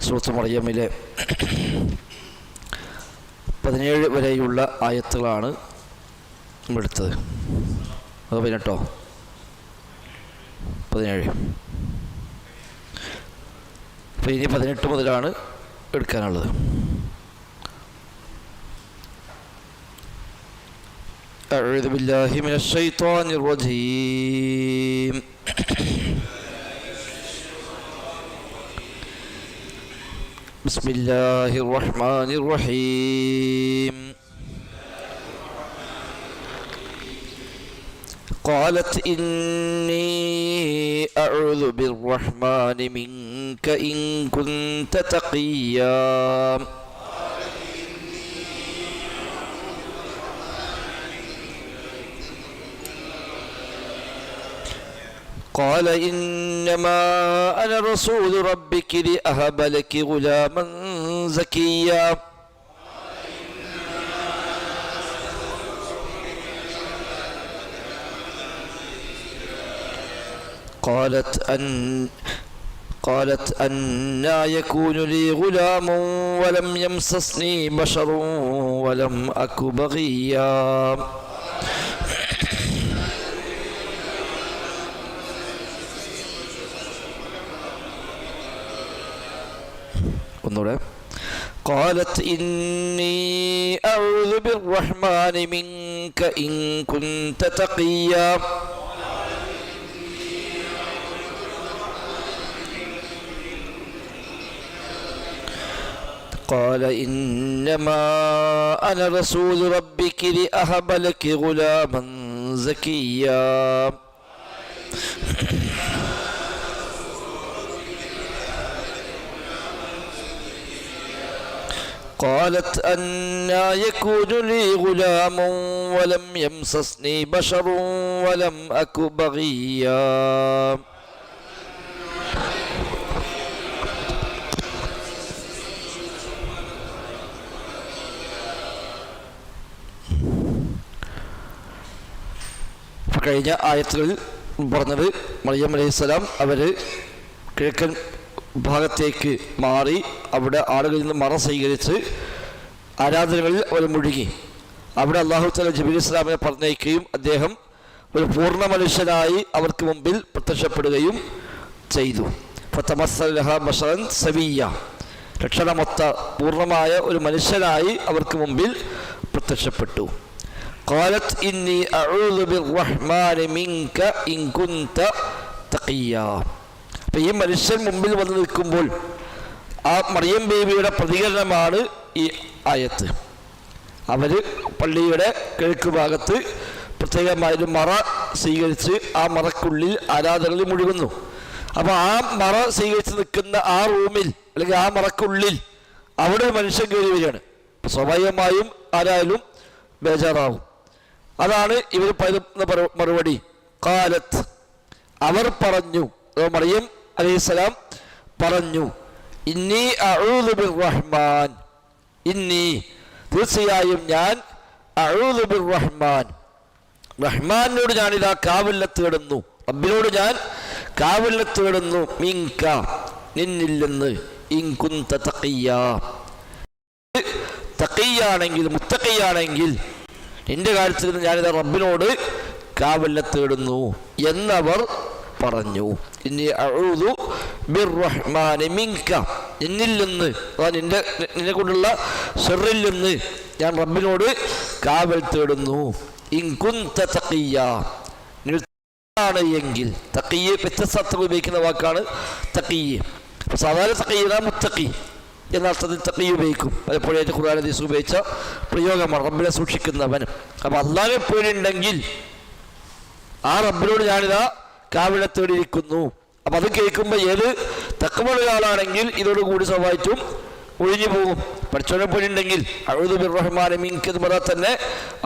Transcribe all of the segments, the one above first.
സൂറത്ത് മറിയമിലെ 17 വരെയുള്ള ആയത്തുകളാണ് എടുത്തത്. അത് 18 17. അപ്പോൾ ഇനി 18 മുതലാണ് എടുക്കാനുള്ളത്. أعوذ بالله من الشيطان الرجيم. بسم الله الرحمن الرحيم. قالت إني أعوذ بالرحمن منك إن كنت تقيا. قال إنما أنا رسول ربك لأهب لك غلاما زكيا. قالت أنى يكون لي غلام ولم يمسسني بشر ولم أك بغيا. قالت إني أعوذ بالرحمن منك إن كنت تقيا. قال إنما أنا رسول ربك لأهب لك غلاما زكيا. قالت أنى يكون لي غلام ولم يمسسني بشر ولم أك بغيا. കഴിഞ്ഞ ആയത്തുകളിൽ പറഞ്ഞത് മറിയം അലൈഹിസ്സലാം അവർ കിഴക്കൻ ഭാഗത്തേക്ക് മാറി അവിടെ ആളുകളിൽ നിന്ന് മറ സ്വീകരിച്ച് ആരാധനകളിൽ അവർ മുഴുകി. അവിടെ അല്ലാഹു തആല ജിബ്രീൽ ഇസ്ലാമിനെ പറഞ്ഞയക്കുകയും അദ്ദേഹം ഒരു പൂർണ്ണ മനുഷ്യനായി അവർക്ക് മുമ്പിൽ പ്രത്യക്ഷപ്പെടുകയും ചെയ്തു. ഫതമസ്സല ലഹാ ബശറൻ സവിയ്യ, ലക്ഷണമൊത്ത പൂർണ്ണമായ ഒരു മനുഷ്യനായി അവർക്ക് മുമ്പിൽ പ്രത്യക്ഷപ്പെട്ടു. ഖാലത് ഇന്നി അഊദു ബിർറഹ്മാനി മിൻക ഇൻ കുൻത തഖിയ്യാ. അപ്പം ഈ മനുഷ്യൻ മുമ്പിൽ വന്ന് നിൽക്കുമ്പോൾ ആ മറിയം ബീവിയുടെ പ്രതികരണമാണ് ഈ ആയത്ത്. അവർ പള്ളിയുടെ കിഴക്ക് ഭാഗത്ത് പ്രത്യേകമായൊരു മറ സ്വീകരിച്ച് ആ മറക്കുള്ളിൽ ആരാധനകളിൽ മുഴുകുന്നു. അപ്പോൾ ആ മറ സ്വീകരിച്ച് നിൽക്കുന്ന ആ റൂമിൽ അല്ലെങ്കിൽ ആ മറക്കുള്ളിൽ അവിടെ ഒരു മനുഷ്യൻ കയറി വരികയാണ്. സ്വാഭാവികമായും ആരായാലും ബേജാറാവും. അതാണ് ഇവർ പറയുന്ന മറുപടി. ഖാലത്ത്, അവർ പറഞ്ഞു, മറിയം അലൈഹിസ്സലാം പറഞ്ഞു, ഇന്നി അഊദു ബിർറഹ്മാൻ, ഇന്നി തീർച്ചയായും ഞാൻ, അഊദു ബിർറഹ്മാൻ റഹ്മാനോട് ഞാനിതാ കാവലിനെ തേടുന്നു, റബ്ബിനോട് ഞാൻ കാവലിനെ തേടുന്നു, മിൻക നിന്നിൽ നിന്ന്, ഇൻ കുൻത തഖിയ്യാ തഖിയ്യാണെങ്കിൽ മുത്തഖിയാണെങ്കിൽ നിന്റെ കാര്യത്തിൽ നിന്ന് ഞാനിതാ റബ്ബിനോട് കാവലിനെ തേടുന്നു എന്നവർ പറഞ്ഞു. ഇന്നി അഊദു ബിർറഹ്മാനി മിൻക, നിന്നിൽ നിന്ന്, നിന്നെ കൊണ്ടുള്ള ശർറിൽ നിന്ന് ഞാൻ റബ്ബിനോട് കാവൽ തേടുന്നു. ഇൻ കുൻത തഖിയ്യാ, ആണ് എങ്കിൽ. തഖിയ്യ് വ്യത്യസ്ത ഉപയോഗിക്കുന്ന വാക്കാണ് തഖിയ്യ്. സാധാരണ തഖിയ്യ് മുത്തഖി എന്ന അർത്ഥത്തിൽ തഖിയ്യ് ഉപയോഗിക്കും. പലപ്പോഴായിട്ട് ഖുർആൻ ഹദീസ് ഉപയോഗിച്ച പ്രയോഗമാണ് റബ്ബിനെ സൂക്ഷിക്കുന്നവൻ. അപ്പം അല്ലാഹുവിനെ പേടിയുണ്ടെങ്കിൽ ആ റബ്ബിനോട് ഞാനിതാ കാവലിനെ തേടിയിരിക്കുന്നു. അപ്പം അത് കേൾക്കുമ്പോൾ ഏത് തഖ്വയുള്ള ആളാണെങ്കിൽ ഇതോടുകൂടി സ്വാഭാവികമായിട്ടും ഒഴിഞ്ഞു പോകും. പഠിച്ചവനെ പോയിട്ടുണ്ടെങ്കിൽ അഊദു ബിർറഹ്മാനി മിൻക എന്ന് പറഞ്ഞാൽ തന്നെ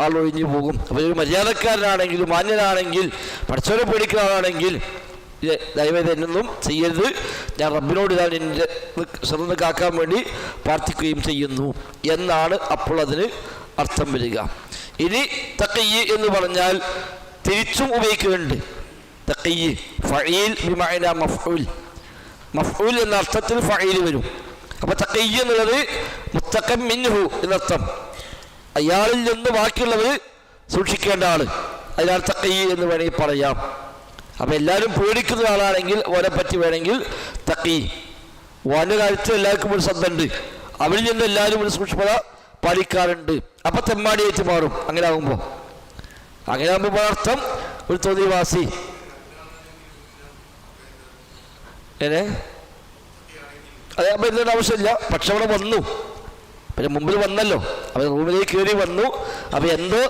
ആൾ ഒഴിഞ്ഞു പോകും. അപ്പോൾ ഒരു മര്യാദക്കാരനാണെങ്കിൽ, മാന്യനാണെങ്കിൽ, പഠിച്ചവനെ പേടിക്കുന്ന ആളാണെങ്കിൽ ദയവേദ എന്നൊന്നും ചെയ്യരുത്, ഞാൻ റബ്ബിനോട് ഞാൻ എൻ്റെ ശ്രദ്ധ കാക്കാൻ വേണ്ടി പ്രാർത്ഥിക്കുകയും ചെയ്യുന്നു എന്നാണ് അപ്പോൾ അതിന് അർത്ഥം വരിക. ഇനി തഖിയ്യ് എന്ന് പറഞ്ഞാൽ തിരിച്ചും ഉപയോഗിക്കുന്നുണ്ട്. തഖിയ്യ് ഫഈൽ ബിമഅന മഫ്ഊൽ, മഫ്ഊൽ എന്ന അർത്ഥത്തിൽ ഫഈൽ വരും. അപ്പൊ തഖി എന്നുള്ളത് മുത്തഖൻ മിൻഹു എന്നർത്ഥം, അയാളിൽ നിന്ന് ബാക്കിയുള്ളവർ സൂക്ഷിക്കേണ്ട ആള്, അതിനാണ് തഖി എന്ന് വേണമെങ്കിൽ പറയാം. അപ്പൊ എല്ലാവരും പേടിക്കുന്ന ആളാണെങ്കിൽ ഓനെ പറ്റി വേണമെങ്കിൽ തഖി, ഓന്റെ കാര്യത്തിൽ എല്ലാവർക്കും ഒരു ശ്രദ്ധയുണ്ട്, അവരിൽ നിന്ന് എല്ലാവരും ഒരു സൂക്ഷ്മത പാലിക്കാറുണ്ട്. അപ്പൊ തെമ്മാടിയായിട്ട് മാറും. അങ്ങനെ ആകുമ്പോൾ അർത്ഥം ഒരു തോന്നിവാസി. അതെ, അപ്പൊ എന്തുകൊണ്ട് ആവശ്യമില്ല. പക്ഷെ അവിടെ വന്നു, പിന്നെ മുമ്പിൽ വന്നല്ലോ, അവൻ റൂമിലേക്ക് കയറി വന്നു. അപ്പൊ എന്തോ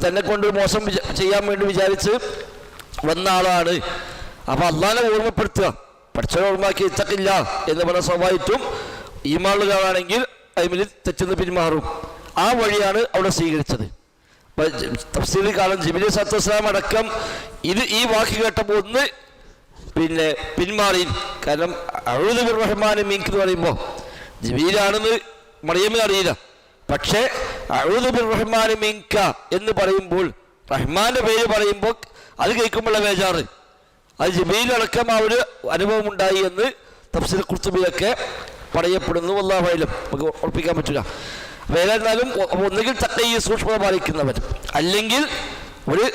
തന്നെ കൊണ്ട് മോശം ചെയ്യാൻ വേണ്ടി വിചാരിച്ച് വന്ന ആളാണ്. അപ്പൊ അള്ളാനെ ഓർമ്മപ്പെടുത്തുക, പഠിച്ചവനെ ഓർമ്മയാക്കി ഇത്തക്കില്ല എന്ന് പറഞ്ഞ സ്വാഭാവികമായിട്ടും ഈമാനുള്ളവരാണെങ്കിൽ അതിൽ തെറ്റുന്ന പിന്മാറും. ആ വഴിയാണ് അവിടെ സ്വീകരിച്ചത്. തഫ്സീറിൽ കാണാൻ ജിബ്രീൽ സല്ലല്ലാഹു അലൈഹി വസല്ലം അടക്കം ഈ വാക്ക് കേട്ടപ്പോൾ ഒന്ന് പിന്മാറി. കാരണം അഊദു ബിർറഹ്മാനി മിൻക എന്ന് പറയുമ്പോൾ ജിബ്രീലാണെന്ന് മറിയമിന് അറിയില്ല. പക്ഷേ അഊദു ബിർറഹ്മാനി മിൻക എന്ന് പറയുമ്പോൾ, റഹ്മാന്റെ പേര് പറയുമ്പോൾ അത് കേൾക്കുമ്പോഴുള്ള ബേജാറ്, അത് ജിബ്രീൽ അടക്കം ആ ഒരു അനുഭവം ഉണ്ടായി എന്ന് തഫ്സീർ ഖുർത്തുബിയിലൊക്കെ പറയപ്പെടുന്നു. വല്ലാഹു അഅലം, നമുക്ക് ഉറപ്പിക്കാൻ പറ്റില്ല. വേറെന്നാലും ഒന്നുകിൽ തഖി സൂക്ഷ്മത പാലിക്കുന്നവൻ, അല്ലെങ്കിൽ ഒരു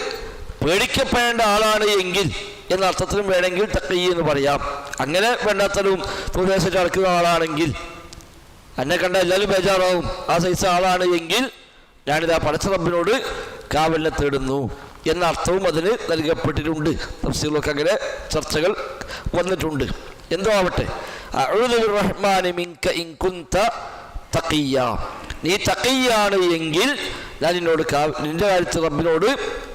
പേടിക്കപ്പെടേണ്ട ആളാണ് എങ്കിൽ എന്ന അർത്ഥത്തിലും വേണമെങ്കിൽ തഖി എന്ന് പറയാം. അങ്ങനെ വേണ്ടാത്തലും പ്രദേശത്ത് നടക്കുന്ന ആളാണെങ്കിൽ, എന്നെ കണ്ട എല്ലാവരും ബേജാറാവും, ആ സൈസ് ആളാണ് എങ്കിൽ ഞാനിതാ പടച്ച റബ്ബിനോട് കാവലിനെ തേടുന്നു എന്ന അർത്ഥവും അതിന് നൽകപ്പെട്ടിട്ടുണ്ട്. തഫ്സീറിലൊക്കെ അങ്ങനെ ചർച്ചകൾ വന്നിട്ടുണ്ട്. എന്തോ ആവട്ടെ, അഊദു ബിർറഹ്മാനി മിൻക ഇൻ കുൻത തഖിയ്യ, നീ തഖിയാണ് എങ്കിൽ ഞാൻ നിന്റെ കാര്യത്തിൽ റബ്ബിനോട്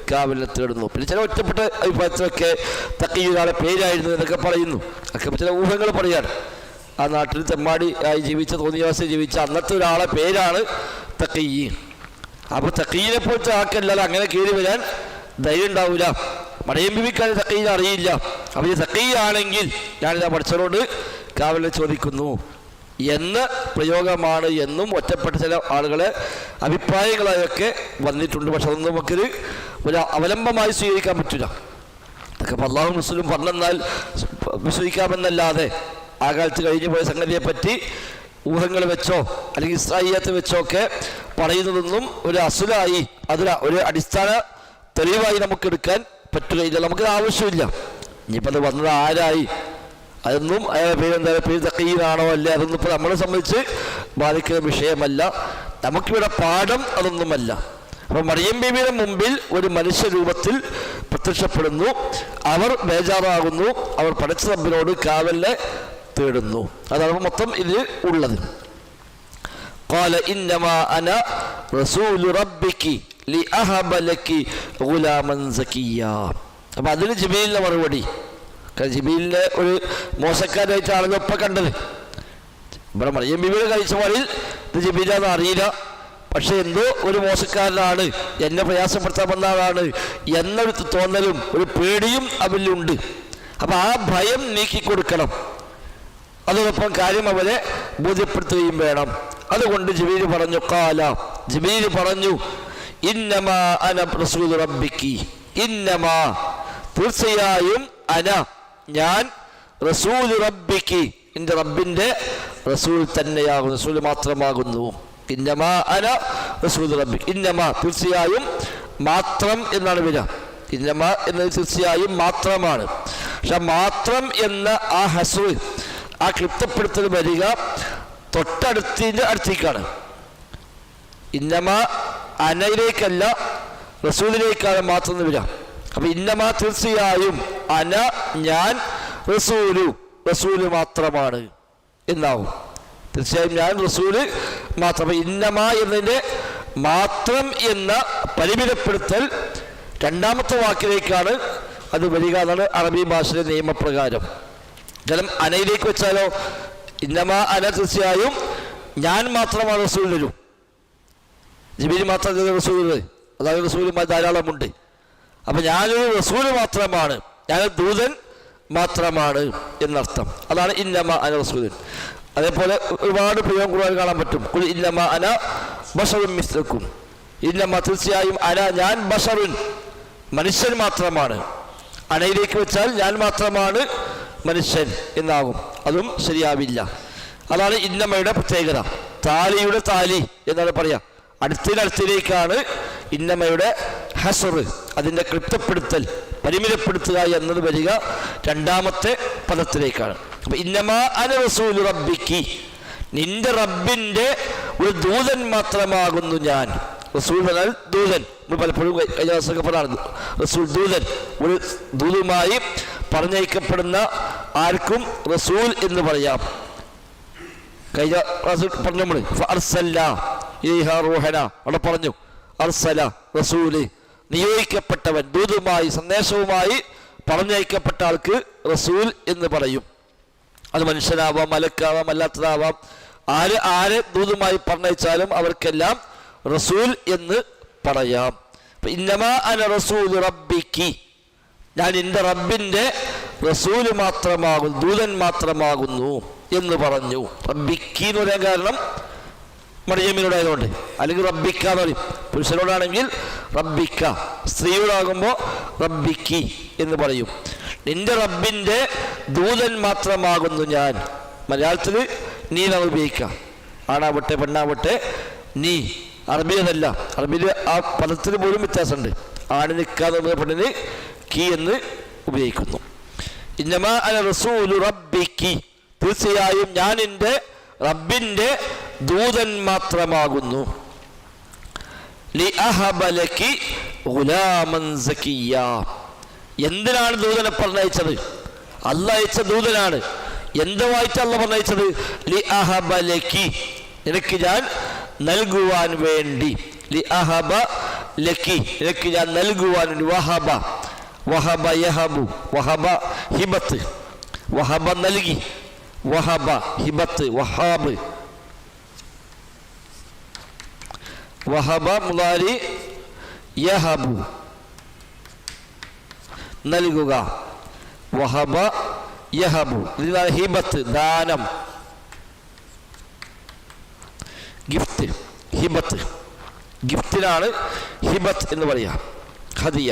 കാവലിനെ തേടുന്നു. പിന്നെ ചില ഒറ്റപ്പെട്ട അഭിപ്രായത്തിലൊക്കെ തഖി ഒരാളെ പേരായിരുന്നു എന്നൊക്കെ പറയുന്നു. ഒക്കെ ചില ഊഹങ്ങൾ പറയാണ്. ആ നാട്ടിൽ തെമ്മാടി ആയി ജീവിച്ച, തോന്നിയാവാസി ജീവിച്ച അന്നത്തെ ഒരാളെ പേരാണ് തഖി. അപ്പൊ തഖീനെ പോലത്തെ ആക്കല്ലാതെ അങ്ങനെ കയറി വരാൻ ധൈര്യം ഉണ്ടാവില്ല. മറിയം ബിബിക്ക് തഖീനെ അറിയില്ല. അപ്പൊ ഈ തഖി ആണെങ്കിൽ ഞാനിതാ പഠിച്ചവരോട് കാവലിനെ ചോദിക്കുന്നു എന്ന പ്രയോഗമാണ് എന്നും ഒറ്റപ്പെട്ട ചില ആളുകളെ അഭിപ്രായങ്ങളായൊക്കെ വന്നിട്ടുണ്ട്. പക്ഷെ അതൊന്നും നമുക്കൊരു അവലംബമായി സ്വീകരിക്കാൻ പറ്റില്ല. അതൊക്കെ അല്ലാഹു റസൂലും പറഞ്ഞെന്നാൽ വിശ്വസിക്കാമെന്നല്ലാതെ ആ കാലത്ത് കഴിഞ്ഞു പോയ സംഗതിയെ പറ്റി ഊഹങ്ങൾ വെച്ചോ അല്ലെങ്കിൽ ഇസ്രായേലിയത്ത് വെച്ചോ ഒക്കെ പറയുന്നതൊന്നും ഒരു അസുലായി, ഒരു അടിസ്ഥാന തെളിവായി നമുക്ക് എടുക്കാൻ പറ്റുകയില്ല. നമുക്കത് ആവശ്യമില്ല. ഇനിയിപ്പോൾ അത് വന്നത് ആരായി, അതൊന്നും അയാളുടെ പേര് തഖീനാണോ അല്ലേ, അതൊന്നും ഇപ്പോൾ നമ്മളെ സംബന്ധിച്ച് ബാധിക്കുന്ന വിഷയമല്ല. നമുക്കിവിടെ പാഠം അതൊന്നുമല്ല. അപ്പൊ മറിയം ബീവിയുടെ മുമ്പിൽ ഒരു മനുഷ്യരൂപത്തിൽ പ്രത്യക്ഷപ്പെടുന്നു. അവർ ബേജാറാകുന്നു, അവർ പടച്ച റബ്ബിനോട് കാവലിനെ തേടുന്നു. അതാണ് മൊത്തം ഇതിൽ ഉള്ളത്. ഖാല ഇന്നമാ അന റസൂലു റബ്ബികി ലിഅഹബ ലകി ഗുലാമൻ സകിയ്യ. അപ്പൊ അതിന് ജിബ്രീലിന്റെ മറുപടി. ജിബ്രീലിനെ ഒരു മോശക്കാരായിട്ടാണല്ലോ ഇപ്പൊ കണ്ടത്. ഇവിടെ മറിയം ബീവിയുടെ കാഴ്ചപ്പാടിൽ ഇത് ജിബ്രീലാണെന്ന് അറിയില്ല. പക്ഷെ എന്തോ ഒരു മോശക്കാരനാണ്, എന്നെ പ്രയാസപ്പെടുത്താൻ വന്ന ആളാണ് എന്നൊരു തോന്നലും ഒരു പേടിയും അവരിലുണ്ട്. അപ്പൊ ആ ഭയം നീക്കിക്കൊടുക്കണം. അതോടൊപ്പം കാര്യം അവരെ ബോധ്യപ്പെടുത്തുകയും വേണം. അതുകൊണ്ട് ജിബ്രീൽ പറഞ്ഞു, ഖാല, ജിബ്രീൽ പറഞ്ഞു, ഇന്നമാ അന റസൂൽ റബ്ബിക്കി, ഇന്നമാ തീർച്ചയായും അന ഞാൻ റസൂൽ റബ്ബിക്കി എൻ്റെ റബ്ബിൻ്റെ റസൂൽ തന്നെയാകുന്നു, റസൂൽ മാത്രമാകുന്നു. ഇന്നമാ അന റസൂൽ റബ്ബിക്ക്, ഇന്നമാ തീർച്ചയായും മാത്രം എന്നാണ് വരിക. ഇന്നമാ എന്നത് തീർച്ചയായും മാത്രമാണ്. പക്ഷെ മാത്രം എന്ന ആ ഹസ്ർ, ആ ക്ലിപ്തപ്പെടുത്തൽ വരിക തൊട്ടടുത്തതിൻ്റെ അടുത്തേക്കാണ്. ഇന്നമാ അനയിലേക്കല്ല റസൂലിലേക്കാണ് മാത്രം വരിക. അപ്പൊ ഇന്നമാ തീർച്ചയായും അന ഞാൻ റസൂല് മാത്രമാണ് എന്നാവും. തീർച്ചയായും ഞാൻ റസൂല് മാത്രം. ഇന്നമാ എന്നതിൻ്റെ മാത്രം എന്ന പരിമിതപ്പെടുത്തൽ രണ്ടാമത്തെ വാക്കിലേക്കാണ് അത് വരിക എന്നാണ് അറബി ഭാഷയുടെ നിയമപ്രകാരം. കാരണം അനയിലേക്ക് വെച്ചാലോ, ഇന്നമാ അന തീർച്ചയായും ഞാൻ മാത്രമാണ് റസൂൽ വരും. ജിബ്രീൽ മാത്രം റസൂൽ, അതായത് റസൂലുമായി ധാരാളമുണ്ട്. അപ്പൊ ഞാനൊരു റസൂൽ മാത്രമാണ്, ഞാനൊരു ദൂതൻ മാത്രമാണ് എന്നർത്ഥം. അതാണ് ഇന്നമാ അന റസൂൽ. അതേപോലെ ഒരുപാട് പ്രയോഗം കൂടുതൽ കാണാൻ പറ്റും. ഇന്നമാ അന ബശറുൻ മിസ്ലുക്കും, ഇന്നമാ തീർച്ചയായും അന ഞാൻ ബശറുൻ മനുഷ്യൻ മാത്രമാണ്. അനയിലേക്ക് വെച്ചാൽ ഞാൻ മാത്രമാണ് മനുഷ്യൻ എന്നാകും, അതും ശരിയാവില്ല. അതാണ് ഇന്നമയുടെ പ്രത്യേകത. താലിയുടെ താലി എന്നാണ് പറയാ. അടുത്തതിനടുത്തിലേക്കാണ് ഇന്നമയുടെ ഹസർ, അതിൻ്റെ ക്ലിപ്തപ്പെടുത്തൽ, പരിമിതപ്പെടുത്തുക എന്നത് വരിക രണ്ടാമത്തെ പദത്തിലേക്കാണ്. അപ്പൊ ഇന്നമാ അന റസൂലു റബ്ബിക്കി, നിന്റെ റബ്ബിന്റെ ഒരു ദൂതൻ മാത്രമാകുന്നു ഞാൻ. റസൂൽ എന്നാൽ ദൂതൻ. നമ്മൾ പലപ്പോഴും കഴിഞ്ഞ ദിവസമൊക്കെ പറഞ്ഞാണ് റസൂൽ ദൂതൻ. ഒരു ദൂതുമായി പറഞ്ഞയക്കപ്പെടുന്ന ആർക്കും റസൂൽ എന്ന് പറയാം. കഴിഞ്ഞ പറഞ്ഞു നമ്മൾ അവിടെ പറഞ്ഞു അർസല റസൂല്, നിയോഗിക്കപ്പെട്ടവൻ, ദൂതുമായി സന്ദേശവുമായി പറഞ്ഞയക്കപ്പെട്ട ആൾക്ക് റസൂൽ എന്ന് പറയും. അത് മനുഷ്യനാവാം, മലക്കാവാം, അല്ലാത്തതാവാം. ആരെ ദൂതുമായി പറഞ്ഞയച്ചാലും അവർക്കെല്ലാം റസൂൽ എന്ന് പറയാം. ഇന്നമാ അന റസൂലു റബ്ബിക്കി, ഞാൻ എൻ്റെ റബ്ബിൻ്റെ റസൂല് മാത്രമാകുന്നു, ദൂതൻ മാത്രമാകുന്നു എന്ന് പറഞ്ഞു. റബ്ബിക്കി എന്ന് പറയാൻ കാരണം മറിയമ്മിനോടായതുകൊണ്ട്. അല്ലെങ്കിൽ റബ്ബിക്ക എന്ന് പറയും. പുരുഷനോടാണെങ്കിൽ റബ്ബിക്ക, സ്ത്രീയോടാകുമ്പോൾ റബ്ബിക്കി എന്ന് പറയും. നിന്റെ റബ്ബിൻ്റെ ദൂതൻ മാത്രമാകുന്നു ഞാൻ. മലയാളത്തിൽ നീ നമ്മൾ ഉപയോഗിക്കാം. ആണാവട്ടെ പെണ്ണാവട്ടെ നീ. അറബിയതല്ല. അറബിയിൽ ആ പദത്തിന് പോലും വ്യത്യാസമുണ്ട്. ആണ് നിൽക്കാതെ പെണ്ണിന് കീ എന്ന് ഉപയോഗിക്കുന്നു. ഇന്നമാ അന റസൂലു റബ്ബിക്കി, തീർച്ചയായും ഞാൻ എൻ്റെ റബ്ബിൻ്റെ ദൂതൻ മാത്രമാകുന്നു. ലിഅഹബ ലകി ഗുലാമൻ സകിയ്യ, എന്തിനാണ് ദൂതനെ പറഞ്ഞയച്ചത്? അല്ലാഹ് അയച്ച ദൂതനാണ്. എന്തുമായിട്ട് അല്ലാഹ് പറഞ്ഞയച്ചത്? ലിഅഹബ ലകി, നിനക്ക് ഞാൻ നൽകുവാൻ വേണ്ടി. ലിഅഹബ ലകി, നിനക്ക് ഞാൻ നൽകുവാൻ വേണ്ടി. വഹബ, വഹബ യഹബു, വഹബ ഹിബത്ത്, വഹബ നൽകി, വഹബ ഹിബത്ത്, വഹാബ്, വഹബ മുളാരി യഹബു നൽകുക, വഹബ യഹബു ഇതിനാണ് ഹിബത്ത്, ദാനം, ഗിഫ്റ്റ്. ഹിബത്ത്, ഗിഫ്റ്റിനാണ് ഹിബത്ത് എന്ന് പറയാ, ഹദിയ.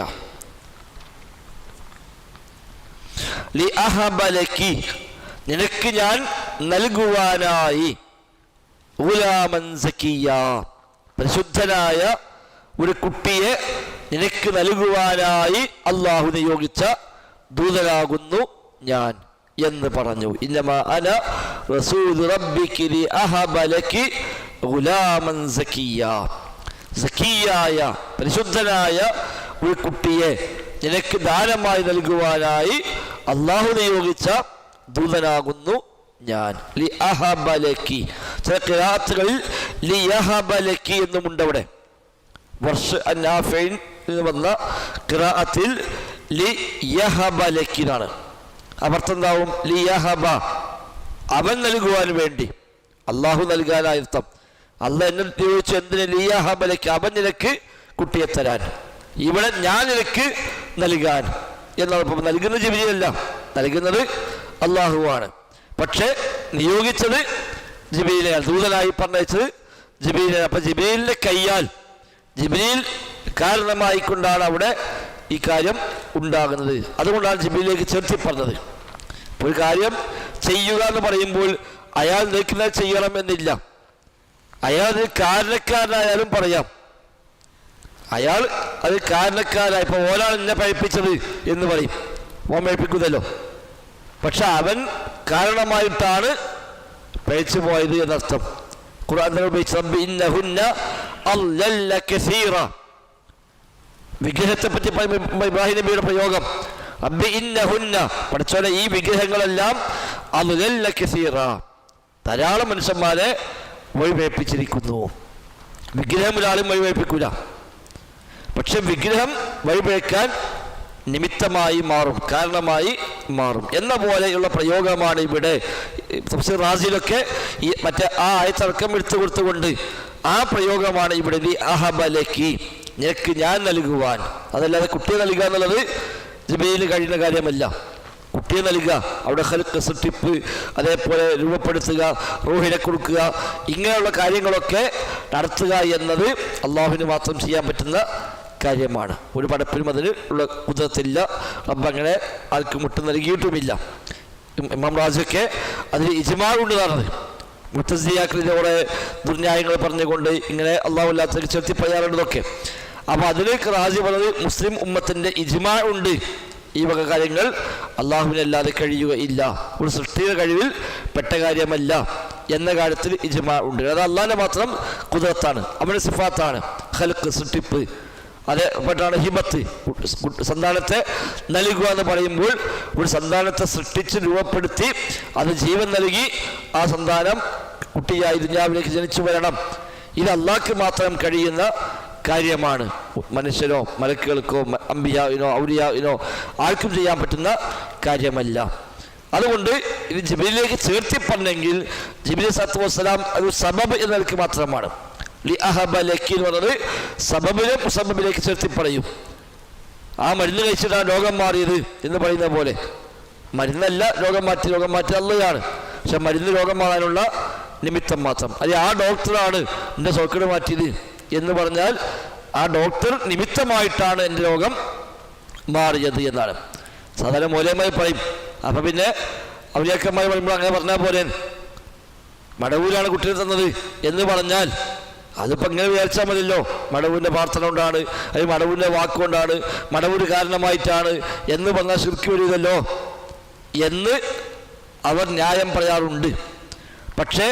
ലിഅഹബ ലകി, നിനക്ക് ഞാൻ നൽകുവാനായി. ഗുലാമൻ സകിയ്യ, പരിശുദ്ധനായ ഒരു കുട്ടിയെ നിനക്ക് നൽകുവാനായി അള്ളാഹു നിയോഗിച്ച ദൂതനാകുന്നു ഞാൻ എന്ന് പറഞ്ഞു. ഇന്നമാ അന റസൂലു റബ്ബികി ലിഅഹബ ലകി ഗുലാമൻ സകിയ്യ, സകിയ്യായ പരിശുദ്ധനായ ഒരു കുട്ടിയെ നിനക്ക് ദാനമായി നൽകുവാനായി അള്ളാഹു നിയോഗിച്ച ദൂതനാകുന്നു ഞാൻ. ലിഅഹബ ലകി, ചില ഖിറാഅത്തുകളിൽ ലിയഹബ ലകി എന്നുമുണ്ട്. അവിടെ വർഷ നാഫിഇൻ എന്ന് വന്ന ഖിറാഅത്തിൽ ലിയഹബ ലകി എന്നാണ്. അർത്ഥം എന്താവും? ലിയഹബ, അവൻ നൽകുവാൻ വേണ്ടി, അള്ളാഹു നൽകാനായർത്ഥം. അള്ളാഹ് എന്നെ ചോദിച്ചു എന്തിന്? ലിയഹബ ലകി, അവൻ നിനക്ക് കുട്ടിയെ തരാൻ, ഇവിടെ ഞാൻ നിനക്ക് നൽകാൻ എന്നാണ്. നൽകുന്നത് ജിബ്രീലല്ല, നൽകുന്നത് അള്ളാഹുവാണ്. പക്ഷെ നിയോഗിച്ചത് ജിബ്രീലിനെയാണ്, ദൂതനായി പറഞ്ഞയച്ചത് ജിബ്രീലിനെ. അപ്പൊ ജിബ്രീലിന്റെ കയ്യാൽ, ജിബ്രീൽ കാരണമായിക്കൊണ്ടാണ് അവിടെ ഈ കാര്യം ഉണ്ടാകുന്നത്. അതുകൊണ്ടാണ് ജിബ്രീലിലേക്ക് ചേർത്തി പറഞ്ഞത്. ഒരു കാര്യം ചെയ്യുക എന്ന് പറയുമ്പോൾ അയാൾ നിൽക്കുന്നത് ചെയ്യണം എന്നില്ല. അയാൾ അതിന് കാരണക്കാരനായാലും പറയാം. അയാൾ അത് കാരണക്കാരായി, ഇപ്പൊ ഓനാണ് എന്നെ പഴിപ്പിച്ചത് എന്ന് പറയും, ഓൻ പഴിപ്പിക്കുന്നല്ലോ. പക്ഷെ അവൻ കാരണമായിട്ടാണ് പഴിച്ചു പോയത് എന്നർത്ഥം. ഖുർആൻ വിഗ്രഹത്തെ പറ്റി ഇബ്രാഹിം നബിയുടെ പ്രയോഗം, റബ്ബി ഇന്നഹുന്ന, പഠിച്ചോലെ ഈ വിഗ്രഹങ്ങളെല്ലാം അദ്ലല്ല കസീറ, ധാരാളം മനുഷ്യന്മാരെ വഴിപഴിപ്പിച്ചിരിക്കുന്നു. വിഗ്രഹം ഒരാളും വഴിപഴിപ്പിക്കൂല, പക്ഷെ വിഗ്രഹം വഴിപഴിക്കാൻ നിമിത്തമായി മാറും, കാരണമായി മാറും എന്ന പോലെയുള്ള പ്രയോഗമാണ് ഇവിടെ. തഫ്സീർ റാസിലൊക്കെ ഈ മറ്റേ ആ ആയത്തടക്കം എടുത്തു കൊടുത്തുകൊണ്ട് ആ പ്രയോഗമാണ് ഇവിടെ. ലിഅഹബ ലകി, നിനക്ക് ഞാൻ നൽകുവാൻ. അതല്ലാതെ കുട്ടിയെ നൽകുക എന്നുള്ളത് ജിബ്രീലിന് കഴിയുന്ന കാര്യമല്ല. കുട്ടിയെ നൽകുക, അവിടെ ഖൽഖ്, സൃഷ്ടിപ്പ്, അതേപോലെ രൂപപ്പെടുത്തുക, റൂഹിനെ കൊടുക്കുക, ഇങ്ങനെയുള്ള കാര്യങ്ങളൊക്കെ നടത്തുക എന്നത് അള്ളാഹുവിന് മാത്രം ചെയ്യാൻ പറ്റുന്ന കാര്യമാണ്. ഒരു പടപ്പിലും അതിന് ഉള്ള കുതിരത്തില്ല. റബ്ബ് അങ്ങനെ ആർക്കും മുട്ട് നൽകിയിട്ടുമില്ല. ഇമാം റാസിയൊക്കെ അതിൽ ഇജ്മാ കൊണ്ട് നടന്നത്, മുത്തസിയാക്കളിലെ കുറേ ദുർന്യായങ്ങൾ പറഞ്ഞുകൊണ്ട് ഇങ്ങനെ അള്ളാഹു അല്ലാത്ത ചേർത്തി പറയാറുള്ളതൊക്കെ. അപ്പോൾ അതിലേക്ക് റാസി പറഞ്ഞത് മുസ്ലിം ഉമ്മത്തിൻ്റെ ഇജ്മാ ഉണ്ട്, ഈ വക കാര്യങ്ങൾ അള്ളാഹുവിനല്ലാതെ കഴിയുകയില്ല, ഒരു സൃഷ്ടിയുടെ കഴിവിൽ പെട്ട കാര്യമല്ല എന്ന കാര്യത്തിൽ ഇജ്മാ ഉണ്ട്. അത് അള്ളാഹിൻ്റെ മാത്രം ഖുദ്റത്താണ്, അവൻ്റെ സിഫാത്താണ്. ഖൽഖ് സൃഷ്ടിപ്പ്, അതേപ്പെട്ടാണ് ഹിബത്ത്, സന്താനത്തെ നൽകുക എന്ന് പറയുമ്പോൾ ഒരു സന്താനത്തെ സൃഷ്ടിച്ച് രൂപപ്പെടുത്തി അത് ജീവൻ നൽകി ആ സന്താനം കുട്ടിയായി ദുനിയാവിലേക്ക് ജനിച്ചു വരണം. ഇത് അള്ളാഹ്ക്ക് മാത്രം കഴിയുന്ന കാര്യമാണ്. മനുഷ്യനോ മലക്കുകൾക്കോ അംബിയാവിനോ ഔലിയാവിനോ ആർക്കും ചെയ്യാൻ പറ്റുന്ന കാര്യമല്ല. അതുകൊണ്ട് ഇത് ജിബ്രീലിലേക്ക് ചേർത്തി പറഞ്ഞെങ്കിൽ ജിബ്രീൽ സല്ലല്ലാഹു അലൈഹി വസല്ലം ഒരു സബബ് എന്ന നിലയ്ക്ക് മാത്രമാണ്. ലി അഹബ ലക്കി എന്ന് പറഞ്ഞത് സബബിനെ മുസബബിലേക്ക് ചേർത്തി പറയും. ആ മരുന്ന് കഴിച്ചിട്ടാണ് രോഗം മാറിയത് എന്ന് പറയുന്ന പോലെ മരുന്നല്ല രോഗം മാറ്റി അള്ളയാണ്. പക്ഷെ മരുന്ന് രോഗം മാറാനുള്ള നിമിത്തം മാത്രം. അത് ആ ഡോക്ടറാണ് എൻ്റെ സോക്കേട് മാറ്റിയത് എന്ന് പറഞ്ഞാൽ ആ ഡോക്ടർ നിമിത്തമായിട്ടാണ് എൻ്റെ രോഗം മാറിയത് എന്നാണ് സാധാരണ മൂലമായി പറയും. അപ്പം പിന്നെ ഔലിയാക്കന്മാർ പറയുമ്പോൾ അങ്ങനെ പറഞ്ഞാൽ പോലെ മടവൂരാണ് കുട്ടിയെ തന്നത് എന്ന് പറഞ്ഞാൽ അതിപ്പോൾ ഇങ്ങനെ വിചാരിച്ചാൽ മതിയല്ലോ, മടവൂരിൻ്റെ പ്രാർത്ഥന കൊണ്ടാണ്, അല്ലെങ്കിൽ മടവൂരിൻ്റെ വാക്കുകൊണ്ടാണ്, മടവൂര് കാരണമായിട്ടാണ് എന്ന് പറഞ്ഞാൽ ശിർക്ക് വരില്ലല്ലോ എന്ന് അവർ ന്യായം പറയാറുണ്ട്. പക്ഷേ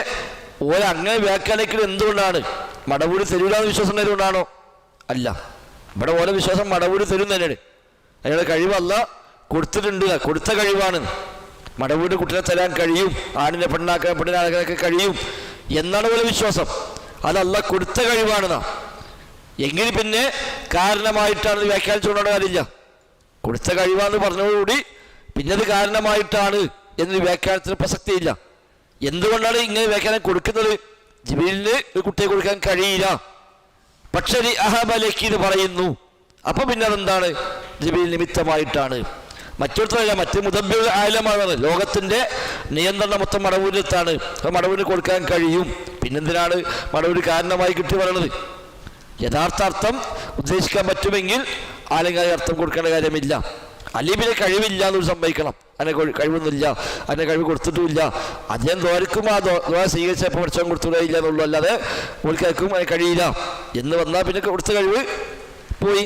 അങ്ങനെ വ്യാഖ്യാനിക്കുന്നത് എന്തുകൊണ്ടാണ്? മടവൂര് തരൂലാന്ന് വിശ്വാസം തരുകൊണ്ടാണോ? അല്ല, ഇവിടെ ഓരോ വിശ്വാസം മടവൂര് തരും തന്നെയാണ്. അയാളുടെ കഴിവല്ല കൊടുത്തിട്ടുണ്ട്, കൊടുത്ത കഴിവാണ്. മടവൂര് കുട്ടികളെ തരാൻ കഴിയും, ആണിനെ പെണ്ണാക്കാൻ പെണ്ണിനാക്കാനൊക്കെ കഴിയും എന്നാണ് ഓരോ വിശ്വാസം. അതല്ല, കൊടുത്ത കഴിവാണെന്നാ. എങ്കിൽ പിന്നെ കാരണമായിട്ടാണ് വ്യാഖ്യാനിച്ചുകൊണ്ടാണ് കാര്യമില്ല. കൊടുത്ത കഴിവാന്ന് പറഞ്ഞതോടുകൂടി പിന്നെ അത് കാരണമായിട്ടാണ് എന്നൊരു വ്യാഖ്യാനത്തിന് പ്രസക്തിയില്ല. എന്തുകൊണ്ടാണ് ഇങ്ങനെ വ്യാഖ്യാനം കൊടുക്കുന്നത്? ജിബ്രീലിന് ഒരു കുട്ടിയെ കൊടുക്കാൻ കഴിയില്ല, പക്ഷെ അഹബലക്കി എന്ന് പറയുന്നു. അപ്പൊ പിന്നെ അതെന്താണ്? ജിബ്രീൽ നിമിത്തമായിട്ടാണ്. മറ്റൊരുത്തരല്ല, മറ്റ് മുദബ്ബിർ ആലമാണ്, ലോകത്തിന്റെ നിയന്ത്രണം മൊത്തം മടവൂരിലെത്താണ്. അത് മടവൂരിന് കൊടുക്കാൻ കഴിയും. പിന്നെന്തിനാണ് മടവൂര് കാരണമായി കിട്ടി പറയണത്? യഥാർത്ഥ അർത്ഥം ഉദ്ദേശിക്കാൻ പറ്റുമെങ്കിൽ ആലങ്കാര അർത്ഥം കൊടുക്കേണ്ട കാര്യമില്ല. അലീബിനെ കഴിവില്ല എന്നൊരു സംഭവിക്കണം. അതിനെ കഴിവൊന്നുമില്ല, അതിനെ കഴിവ് കൊടുത്തിട്ടുമില്ല. അദ്ദേഹം ദ്വാരക്കും ആ ദ്വാര സ്വീകരിച്ചപ്പോൾ പഠിച്ചാൽ കൊടുത്തുകൂടില്ല എന്നുള്ളൂ, അല്ലാതെ ഓൽക്കാർക്കും അതിനെ കഴിയില്ല എന്ന് വന്നാൽ പിന്നെ കൊടുത്ത കഴിവ് പോയി,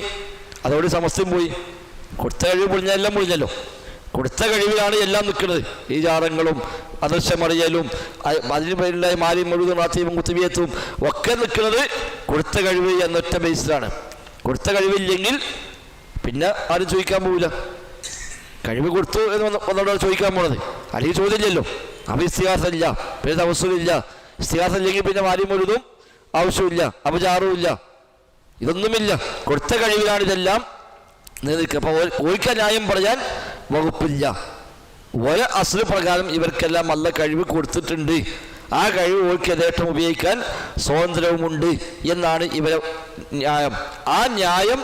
അതോടെ സമസ്തയും പോയി. കൊടുത്ത കഴിവ് പൊളിഞ്ഞാൽ എല്ലാം പൊളിഞ്ഞല്ലോ. കൊടുത്ത കഴിവിലാണ് എല്ലാം നിൽക്കുന്നത്. ഈ ജാറങ്ങളും അദൃശ്യമറിയലും അതിന് പേരുണ്ടായ മാരിയും മുഴുവൻ റാത്തീവും കുത്തുബിയത്തും ഒക്കെ നിൽക്കുന്നത് കൊടുത്ത കഴിവ് എന്നൊറ്റ ബേസിലാണ്. കൊടുത്ത കഴിവില്ലെങ്കിൽ പിന്നെ ആരും ചോദിക്കാൻ പോവില്ല. കഴിവ് കൊടുത്തു എന്ന് വന്നോടാണ് ചോദിക്കാൻ പോണത്, അല്ലെങ്കിൽ ചോദ്യമില്ലല്ലോ. അപ്പം ഇസ്തിഗാസ ഇല്ല, പിന്നെ തവസ്സുലില്ല. ഇസ്തിഗാസ ഇല്ലെങ്കിൽ പിന്നെ മാരിയും മുഴുവനും ആവശ്യമില്ല, അപചാരവും ഇല്ല, ഇതൊന്നുമില്ല. കൊടുത്ത കഴിവിലാണ് ഇതെല്ലാം നിലനിൽക്കുക. അപ്പോൾ ഓർക്കാൻ ന്യായം പറയാൻ വകുപ്പില്ല. ഒരു അസ്ല പ്രകാരം ഇവർക്കെല്ലാം നല്ല കഴിവ് കൊടുത്തിട്ടുണ്ട്. ആ കഴിവ് ഓർക്ക് യഥേഷ്ടം ഉപയോഗിക്കാൻ സ്വാതന്ത്ര്യവുമുണ്ട് എന്നാണ് ഇവരെ ന്യായം. ആ ന്യായം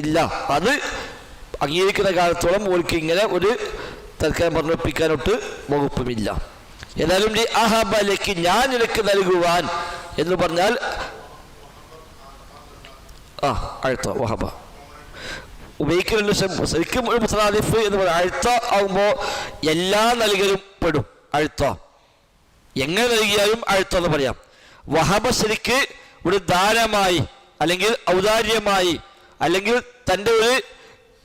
ഇല്ല, അത് അംഗീകരിക്കുന്ന കാലത്തോളം ഓർക്ക് ഇങ്ങനെ ഒരു തൽക്കാലം പറഞ്ഞൊപ്പിക്കാനൊട്ട് വകുപ്പുമില്ല. ഏതായാലും ഈ അഹബലേക്ക് ഞാൻ നിനക്ക് നൽകുവാൻ എന്ന് പറഞ്ഞാൽ അഴുത്ത വഹബ ഉപയോഗിക്കുന്നുണ്ട്. ശരിക്കും ഒരു മുത്തനാദിഫ് എന്ന് പറയുന്നത് അഴുത്ത ആകുമ്പോൾ എല്ലാ നൽകലും പെടും. അഴുത്ത എങ്ങനെ നൽകിയാലും അഴുത്ത എന്ന് പറയാം. വഹബ ശരിക്ക് ഒരു ദാനമായി അല്ലെങ്കിൽ ഔദാര്യമായി അല്ലെങ്കിൽ തൻ്റെ ഒരു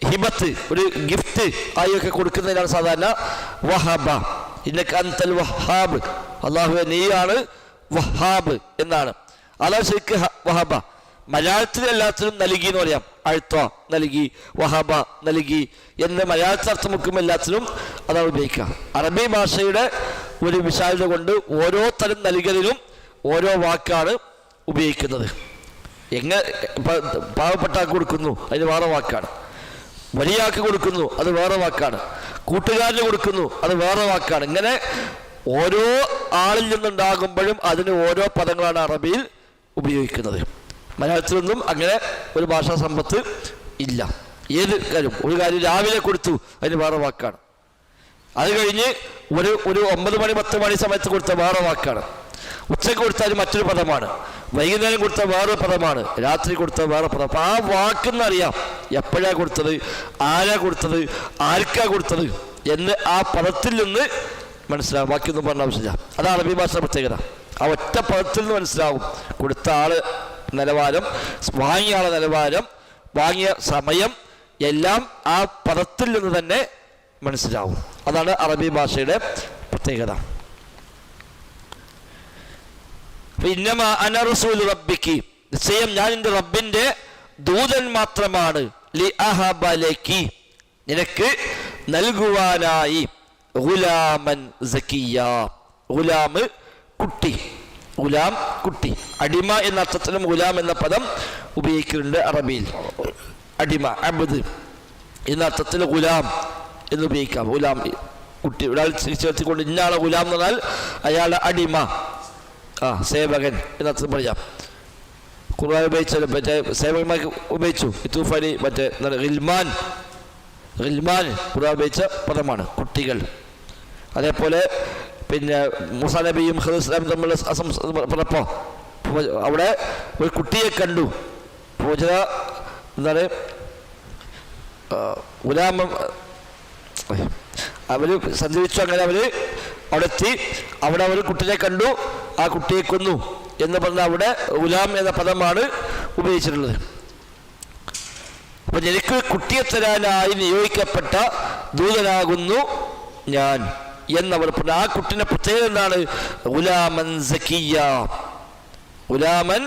ഹിബത്ത്, ഒരു ഗിഫ്റ്റ് ആയൊക്കെ കൊടുക്കുന്നതിനാണ് സാധാരണ വഹബ. ഇന്നക അൻതൽ വഹാബ്, അല്ലാഹുവേ നീയാണ് വഹാബ് എന്നാണ്. അതാണ് ശരിക്ക് വഹബ. മലയാളത്തിൽ എല്ലാത്തിനും നൽകി എന്ന് പറയാം. അഴുത്ത നൽകി, വഹബ നൽകി എന്ന് മലയാളത്തിൽ അർത്ഥം വെക്കുമ്പോൾ എല്ലാത്തിനും അതാണ് ഉപയോഗിക്കുക. അറബി ഭാഷയുടെ ഒരു വിശാലത കൊണ്ട് ഓരോ തരം നൽകലിനും ഓരോ വാക്കാണ് ഉപയോഗിക്കുന്നത്. എങ്ങനെ പാവപ്പെട്ട ആൾക്ക് കൊടുക്കുന്നു അതിന് വേറെ വാക്കാണ്, വലിയ ആൾക്ക് കൊടുക്കുന്നു അത് വേറെ വാക്കാണ്, കൂട്ടുകാരന് കൊടുക്കുന്നു അത് വേറെ വാക്കാണ്. ഇങ്ങനെ ഓരോ ആളിൽ നിന്നുണ്ടാകുമ്പോഴും അതിന് ഓരോ പദങ്ങളാണ് അറബിയിൽ ഉപയോഗിക്കുന്നത്. മലയാളത്തിലൊന്നും അങ്ങനെ ഒരു ഭാഷാ സമ്പത്ത് ഇല്ല. ഏത് കാര്യം, ഒരു കാര്യം രാവിലെ കൊടുത്തു അതിന് വേറെ വാക്കാണ്, അത് കഴിഞ്ഞ് ഒരു 9 മണി 10 മണി സമയത്ത് കൊടുത്ത വേറെ വാക്കാണ്, ഉച്ചയ്ക്ക് കൊടുത്താൽ മറ്റൊരു പദമാണ്, വൈകുന്നേരം കൊടുത്ത വേറെ പദമാണ്, രാത്രി കൊടുത്ത വേറെ പദം. അപ്പം ആ വാക്കെന്നറിയാം എപ്പോഴാണ് കൊടുത്തത്, ആരാ കൊടുത്തത്, ആർക്കാ കൊടുത്തത് എന്ന് ആ പദത്തിൽ നിന്ന് മനസ്സിലാവും. ബാക്കിയൊന്നും പറഞ്ഞ ആവശ്യമില്ല. അതാണ് അറബി ഭാഷ പ്രത്യേകത. ആ ഒറ്റ പദത്തിൽ നിന്ന് മനസ്സിലാവും കൊടുത്ത ആള് നിലവാരം, വാങ്ങിയ ആളെ നിലവാരം, വാങ്ങിയ സമയം എല്ലാം ആ പദത്തിൽ നിന്ന് തന്നെ മനസ്സിലാവും. അതാണ് അറബി ഭാഷയുടെ പ്രത്യേകത. ഇന്നമാ അന റസൂലു റബ്ബിക്ക്, നിശ്ചയം ഞാൻ എൻ്റെ റബ്ബിൻ്റെ ദൂതൻ മാത്രമാണ്, ലി അഹബ ലക്കി, നിനക്ക് നൽകുവാനായി, ഗുലാമൻ സക്കിയ, ഗുലാം കുട്ടി, ഗുലാം കുട്ടി, അടിമ എന്ന അർത്ഥത്തിലും ഗുലാം എന്ന പദം ഉപയോഗിക്കുന്നുണ്ട് അറബിയിൽ. അടിമ, അബ്ദ് എന്ന അർത്ഥത്തിൽ ഗുലാം എന്ന് ഉപയോഗിക്കാം. ഗുലാം കുട്ടി, ഒരാൾ ചേർത്തിക്കൊണ്ട് ഇന്നയാളെ ഗുലാം എന്ന് പറഞ്ഞാൽ അയാളുടെ അടിമ, സേവകൻ എന്നർത്ഥം പറയാം. ഖുർആൻ ഉപയോഗിച്ചാൽ മറ്റേ സേവകന്മാർക്ക് ഉപയോഗിച്ചു. ഇത്തൂഫലി മറ്റേ ഗിൽമാൻ, ഗിൽമാൻ ഖുർആൻ ഉപയോഗിച്ച പദമാണ്, കുട്ടികൾ. അതേപോലെ പിന്നെ മൂസാ നബിയും ഖിദ്ർ ഇസ്ലാമും തമ്മിലുള്ള പറഞ്ഞപ്പോൾ അവിടെ ഒരു കുട്ടിയെ കണ്ടു. പൂജ എന്താണ് ഗുലാം, അവർ സഞ്ചരിച്ചു. അങ്ങനെ അവർ അവിടെ എത്തി. അവിടെ അവർ കുട്ടിയെ കണ്ടു, ആ കുട്ടിയെ കൊന്നു എന്ന് പറഞ്ഞാൽ അവിടെ ഗുലാം എന്ന പദമാണ് ഉപയോഗിച്ചിട്ടുള്ളത്. അപ്പം എനിക്ക് കുട്ടിയെ തരാനായി നിയോഗിക്കപ്പെട്ട ദൂതനാകുന്നു ഞാൻ എന്നവർ പറഞ്ഞു. ആ കുട്ടിൻ്റെ പ്രത്യേകത എന്താണ്? ഗുലാമൻ സക്കിയ, ഗുലാമൻ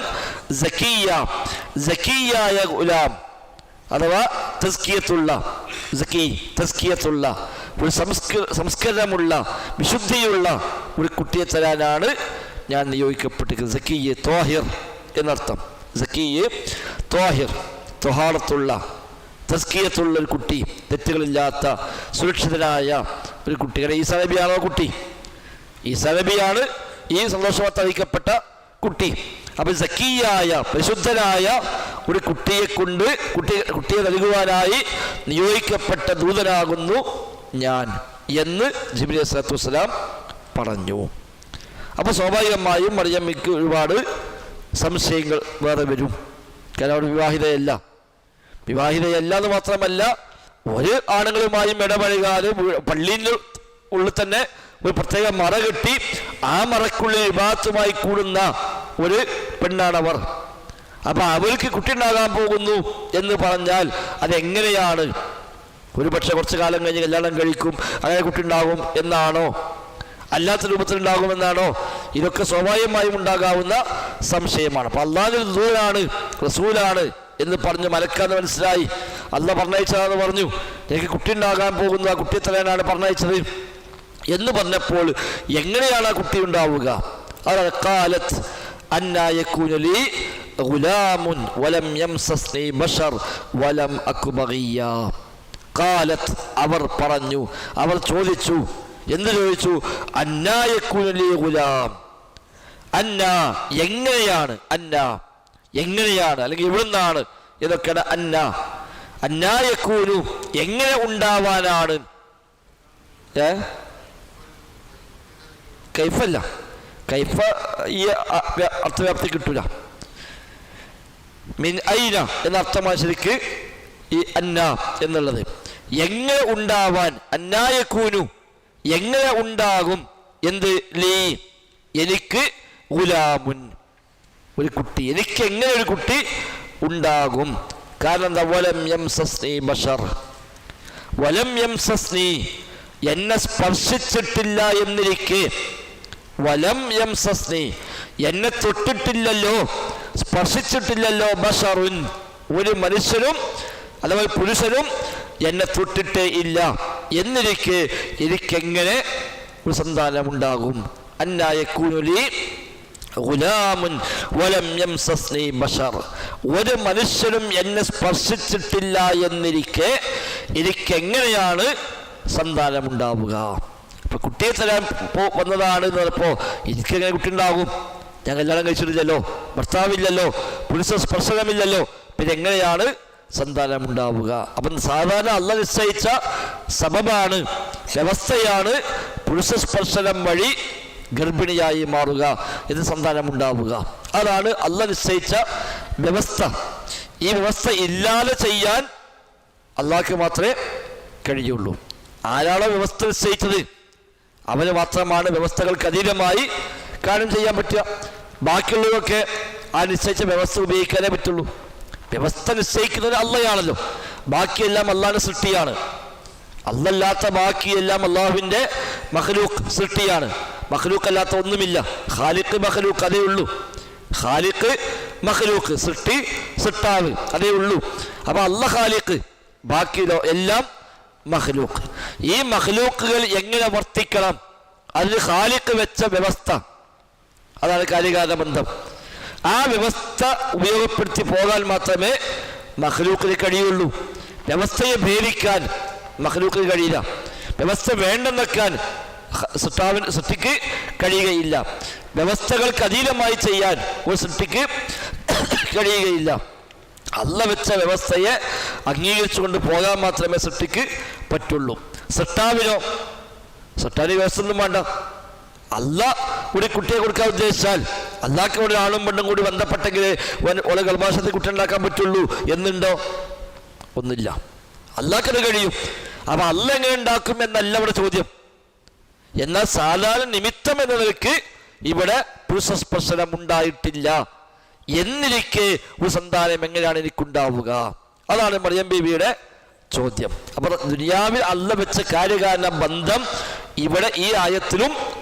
സക്കിയ, സക്കിയായ ഗുലാം അഥവാ തസ്കിയത്തുള്ള, സക്കി തസ്കിയത്തുള്ള ഒരു സംസ്കരണമുള്ള വിശുദ്ധിയുള്ള ഒരു കുട്ടിയെ തരാനാണ് ഞാൻ നിയോഗിക്കപ്പെട്ടിരിക്കുന്നത്. സക്കിയെ ത്വാഹിർ എന്നർത്ഥം. സക്കിയെ ത്വാഹിർ, ത്വഹാറത്തുള്ള, തസ്കിയത്തുള്ള ഒരു കുട്ടി, തെറ്റുകളില്ലാത്ത സുരക്ഷിതനായ ഒരു കുട്ടി. കാരണം ഈസാ നബിയാണോ കുട്ടി? ഈസാ നബിയാണ് ഈ സന്തോഷവാർത്ത അറിയിക്കപ്പെട്ട കുട്ടി. അപ്പം സക്കിയായ പരിശുദ്ധനായ ഒരു കുട്ടിയെ കൊണ്ട് കുട്ടിയെ നൽകുവാനായി നിയോഗിക്കപ്പെട്ട ദൂതനാകുന്നു ഞാൻ എന്ന് ജിബ്രീൽ അലൈഹിസ്സലാത്തു വസ്സലാം പറഞ്ഞു. അപ്പോൾ സ്വാഭാവികമായും മറിയമ്മയ്ക്ക് ഒരുപാട് സംശയങ്ങൾ വേറെ വരും. കാരണം അവിടെ വിവാഹിതയല്ല എന്ന് മാത്രമല്ല, ഒരു ആണുങ്ങളുമായും ഇടപഴകാതെ പള്ളിയിൽ ഉള്ളിൽ തന്നെ ഒരു പ്രത്യേക മറ കെട്ടി ആ മറക്കുള്ളിൽ ഇബാദത്തുമായി കൂടുന്ന ഒരു പെണ്ണാണവർ. അപ്പം അവർക്ക് കുട്ടി ഉണ്ടാകാൻ പോകുന്നു എന്ന് പറഞ്ഞാൽ അതെങ്ങനെയാണ്? ഒരു പക്ഷെ കുറച്ച് കാലം കഴിഞ്ഞ് കല്യാണം കഴിക്കും, അങ്ങനെ കുട്ടി ഉണ്ടാകും എന്നാണോ? അല്ലാത്ത രൂപത്തിലുണ്ടാകുമെന്നാണോ? ഇതൊക്കെ സ്വാഭാവികമായും ഉണ്ടാകാവുന്ന സംശയമാണ്. അപ്പം അല്ലാഹുവിന്റെ ദൂതനാണ്, റസൂലാണ് എന്ന് പറഞ്ഞ് മലക്കാന്ന് മനസ്സിലായി. അല്ലാഹ് പറഞ്ഞയച്ചതാന്ന് പറഞ്ഞു. എനിക്ക് കുട്ടി ഉണ്ടാകാൻ പോകുന്നു, ആ കുട്ടിയെ തരാനാണ് പറഞ്ഞയച്ചത് എന്ന് പറഞ്ഞപ്പോൾ എങ്ങനെയാണ് ആ കുട്ടി ഉണ്ടാവുക? ഖാലത്ത് അന്നാ യകൂനു ലീ ഗുലാമുൻ വലം യംസസ്നി ബശർ വലം അകു ബഗിയ. ഖാലത്ത് അവർ പറഞ്ഞു, അവർ ചോദിച്ചു. എന്ത് ചോദിച്ചു? അന്നാ യകൂനു ലീ ഗുലാം, അന്നാ എങ്ങനെയാണ്, അന്നാ എങ്ങനെയാണ് അല്ലെങ്കിൽ ഇവിടുന്നാണ് ഇതൊക്കെയാണ് അന്നാ. അന്നാ യകൂനു എങ്ങനെ ഉണ്ടാവാനാണ്? കൈഫല്ല, കൈഫ ഈ അർത്ഥവ്യാപ്തി കിട്ടൂല. മിൻ ഐന എന്ന അർത്ഥമാണ് ശരിക്ക് ഈ അന്ന എന്നുള്ളത്. എങ്ങനെ ഉണ്ടാവാൻ, അന്നായക്കൂനു എങ്ങനെ ഉണ്ടാകും, എന്ത്? ലീ എനിക്ക്, ഗുലാമുൻ ഒരു കുട്ടി, എനിക്ക് എങ്ങനെ ഒരു കുട്ടി ഉണ്ടാകും? കാരണം എന്താ? വലം യംസസ്നി ബശർ, വലം യംസസ്നി എന്നെ സ്പർശിച്ചിട്ടില്ല എന്നിരിക്കെ, വലം യംസസ്നി എന്നെ തൊട്ടിട്ടില്ലല്ലോ, സ്പർശിച്ചിട്ടില്ലല്ലോ, ബശറുൻ ഒരു മനുഷ്യനും അഥവാ പുരുഷനും എന്നെ തൊട്ടിട്ടേ ഇല്ല എന്നിരിക്കെ എനിക്കെങ്ങനെ ഒരു സന്താനമുണ്ടാകും? അന്നാ യകൂനു ലീ ഗുലാമുൻ വലം യംസസ്നി ബശർ, ഒരു മനുഷ്യനും എന്നെ സ്പർശിച്ചിട്ടില്ല എന്നിരിക്കെ എനിക്കെങ്ങനെയാണ് സന്താനമുണ്ടാവുക? ഇപ്പൊ കുട്ടിയെ തരാൻ വന്നതാണ് എന്ന് പറഞ്ഞപ്പോൾ എനിക്കെങ്ങനെ കുട്ടി ഉണ്ടാകും? ഞാൻ കല്യാണം കഴിച്ചിട്ടില്ലല്ലോ, ഭർത്താവില്ലല്ലോ, പുരുഷ സ്പർശനമില്ലല്ലോ, പിന്നെ എങ്ങനെയാണ് സന്താനമുണ്ടാവുക? അപ്പം സാധാരണ അല്ലാഹ് നിശ്ചയിച്ച സബബാണ്, വ്യവസ്ഥയാണ് പുരുഷ സ്പർശനം വഴി ഗർഭിണിയായി മാറുക, ഇത് സന്താനമുണ്ടാവുക. അതാണ് അല്ലാഹ് നിശ്ചയിച്ച വ്യവസ്ഥ. ഈ വ്യവസ്ഥ ഇല്ലാതെ ചെയ്യാൻ അള്ളാഹ്ക്ക് മാത്രമേ കഴിയുള്ളൂ. ആരാണോ വ്യവസ്ഥ നിശ്ചയിച്ചത് അവന് മാത്രമാണ് വ്യവസ്ഥകൾക്ക് അതീതമായി കാര്യം ചെയ്യാൻ പറ്റുക. ബാക്കിയുള്ളവരൊക്കെ ആ നിശ്ചയിച്ച വ്യവസ്ഥ ഉപയോഗിക്കാനേ പറ്റുള്ളൂ. വ്യവസ്ഥ നിശ്ചയിക്കുന്നത് അള്ളയാണല്ലോ. ബാക്കിയെല്ലാം അള്ളാഹിന്റെ സൃഷ്ടിയാണ്. അല്ലല്ലാത്ത ബാക്കിയെല്ലാം അള്ളാഹുവിൻ്റെ മഖ്ലൂഖ് സൃഷ്ടിയാണ്. മഖ്ലൂഖ് അല്ലാത്ത ഒന്നുമില്ല. ഖാലിഖ് മഖ്ലൂഖ് അതേ ഉള്ളൂ. ഖാലിഖ് മഖ്ലൂഖ് സൃഷ്ടി സൃഷ്ടാവ് അതേ ഉള്ളൂ. അപ്പൊ അല്ല ഖാലിഖ്, ബാക്കിയോ എല്ലാം മഖ്ലൂഖ്. ഈ മഖ്ലൂഖുകൾ എങ്ങനെ വർത്തിക്കണം, അതിന് ഖാലിഖ് വെച്ച വ്യവസ്ഥ, അതാണ് കാര്യകാരണ ബന്ധം. ആ വ്യവസ്ഥ ഉപയോഗപ്പെടുത്തി പോകാൻ മാത്രമേ മഖ്ലൂഖിന് കഴിയുള്ളൂ. വ്യവസ്ഥയെ ഭേദിക്കാൻ മഖ്ലൂഖിന് കഴിയില്ല. വ്യവസ്ഥ വേണ്ടെന്നൊക്കാൻ സൃഷ്ടിക്ക് കഴിയുകയില്ല. വ്യവസ്ഥകൾക്ക് അതീതമായി ചെയ്യാൻ ഒരു സൃഷ്ടിക്ക് കഴിയുകയില്ല. അല്ല വെച്ച വ്യവസ്ഥയെ അംഗീകരിച്ചുകൊണ്ട് പോകാൻ മാത്രമേ സൃഷ്ടിക്ക് പറ്റുള്ളൂ. സൃഷ്ടാവിന് വ്യവസ്ഥ ഒന്നും വേണ്ട. അല്ല ഒരു കുട്ടിയെ കൊടുക്കാൻ ഉദ്ദേശിച്ചാൽ അല്ലാക്ക് ഒരു ആണും പെണ്ണും കൂടി ബന്ധപ്പെട്ടെങ്കിൽ ഓരോ ഗർഭാശയത്തിൽ കുട്ടി ഉണ്ടാക്കാൻ പറ്റുള്ളൂ എന്നുണ്ടോ? ഒന്നില്ല. അല്ലാക്കത് കഴിയും. അപ്പൊ അല്ല എങ്ങനെ ഉണ്ടാക്കും എന്നല്ല ഇവിടെ ചോദ്യം. എന്നാൽ സാധാരണ നിമിത്തം എന്ന നിലയ്ക്ക് ഇവിടെ പുരുഷസ്പർശനം ഉണ്ടായിട്ടില്ല എന്നിരിക്കെ ഒരു സന്താനം എങ്ങനെയാണ് എനിക്കുണ്ടാവുക? അതാണ് മറിയം ബീവിയുടെ ചോദ്യം. അപ്പൊ ദുനിയാവിൽ അല്ല വെച്ച കാര്യകാരണ ബന്ധം ഇവിടെ ഈ ആയത്തിലും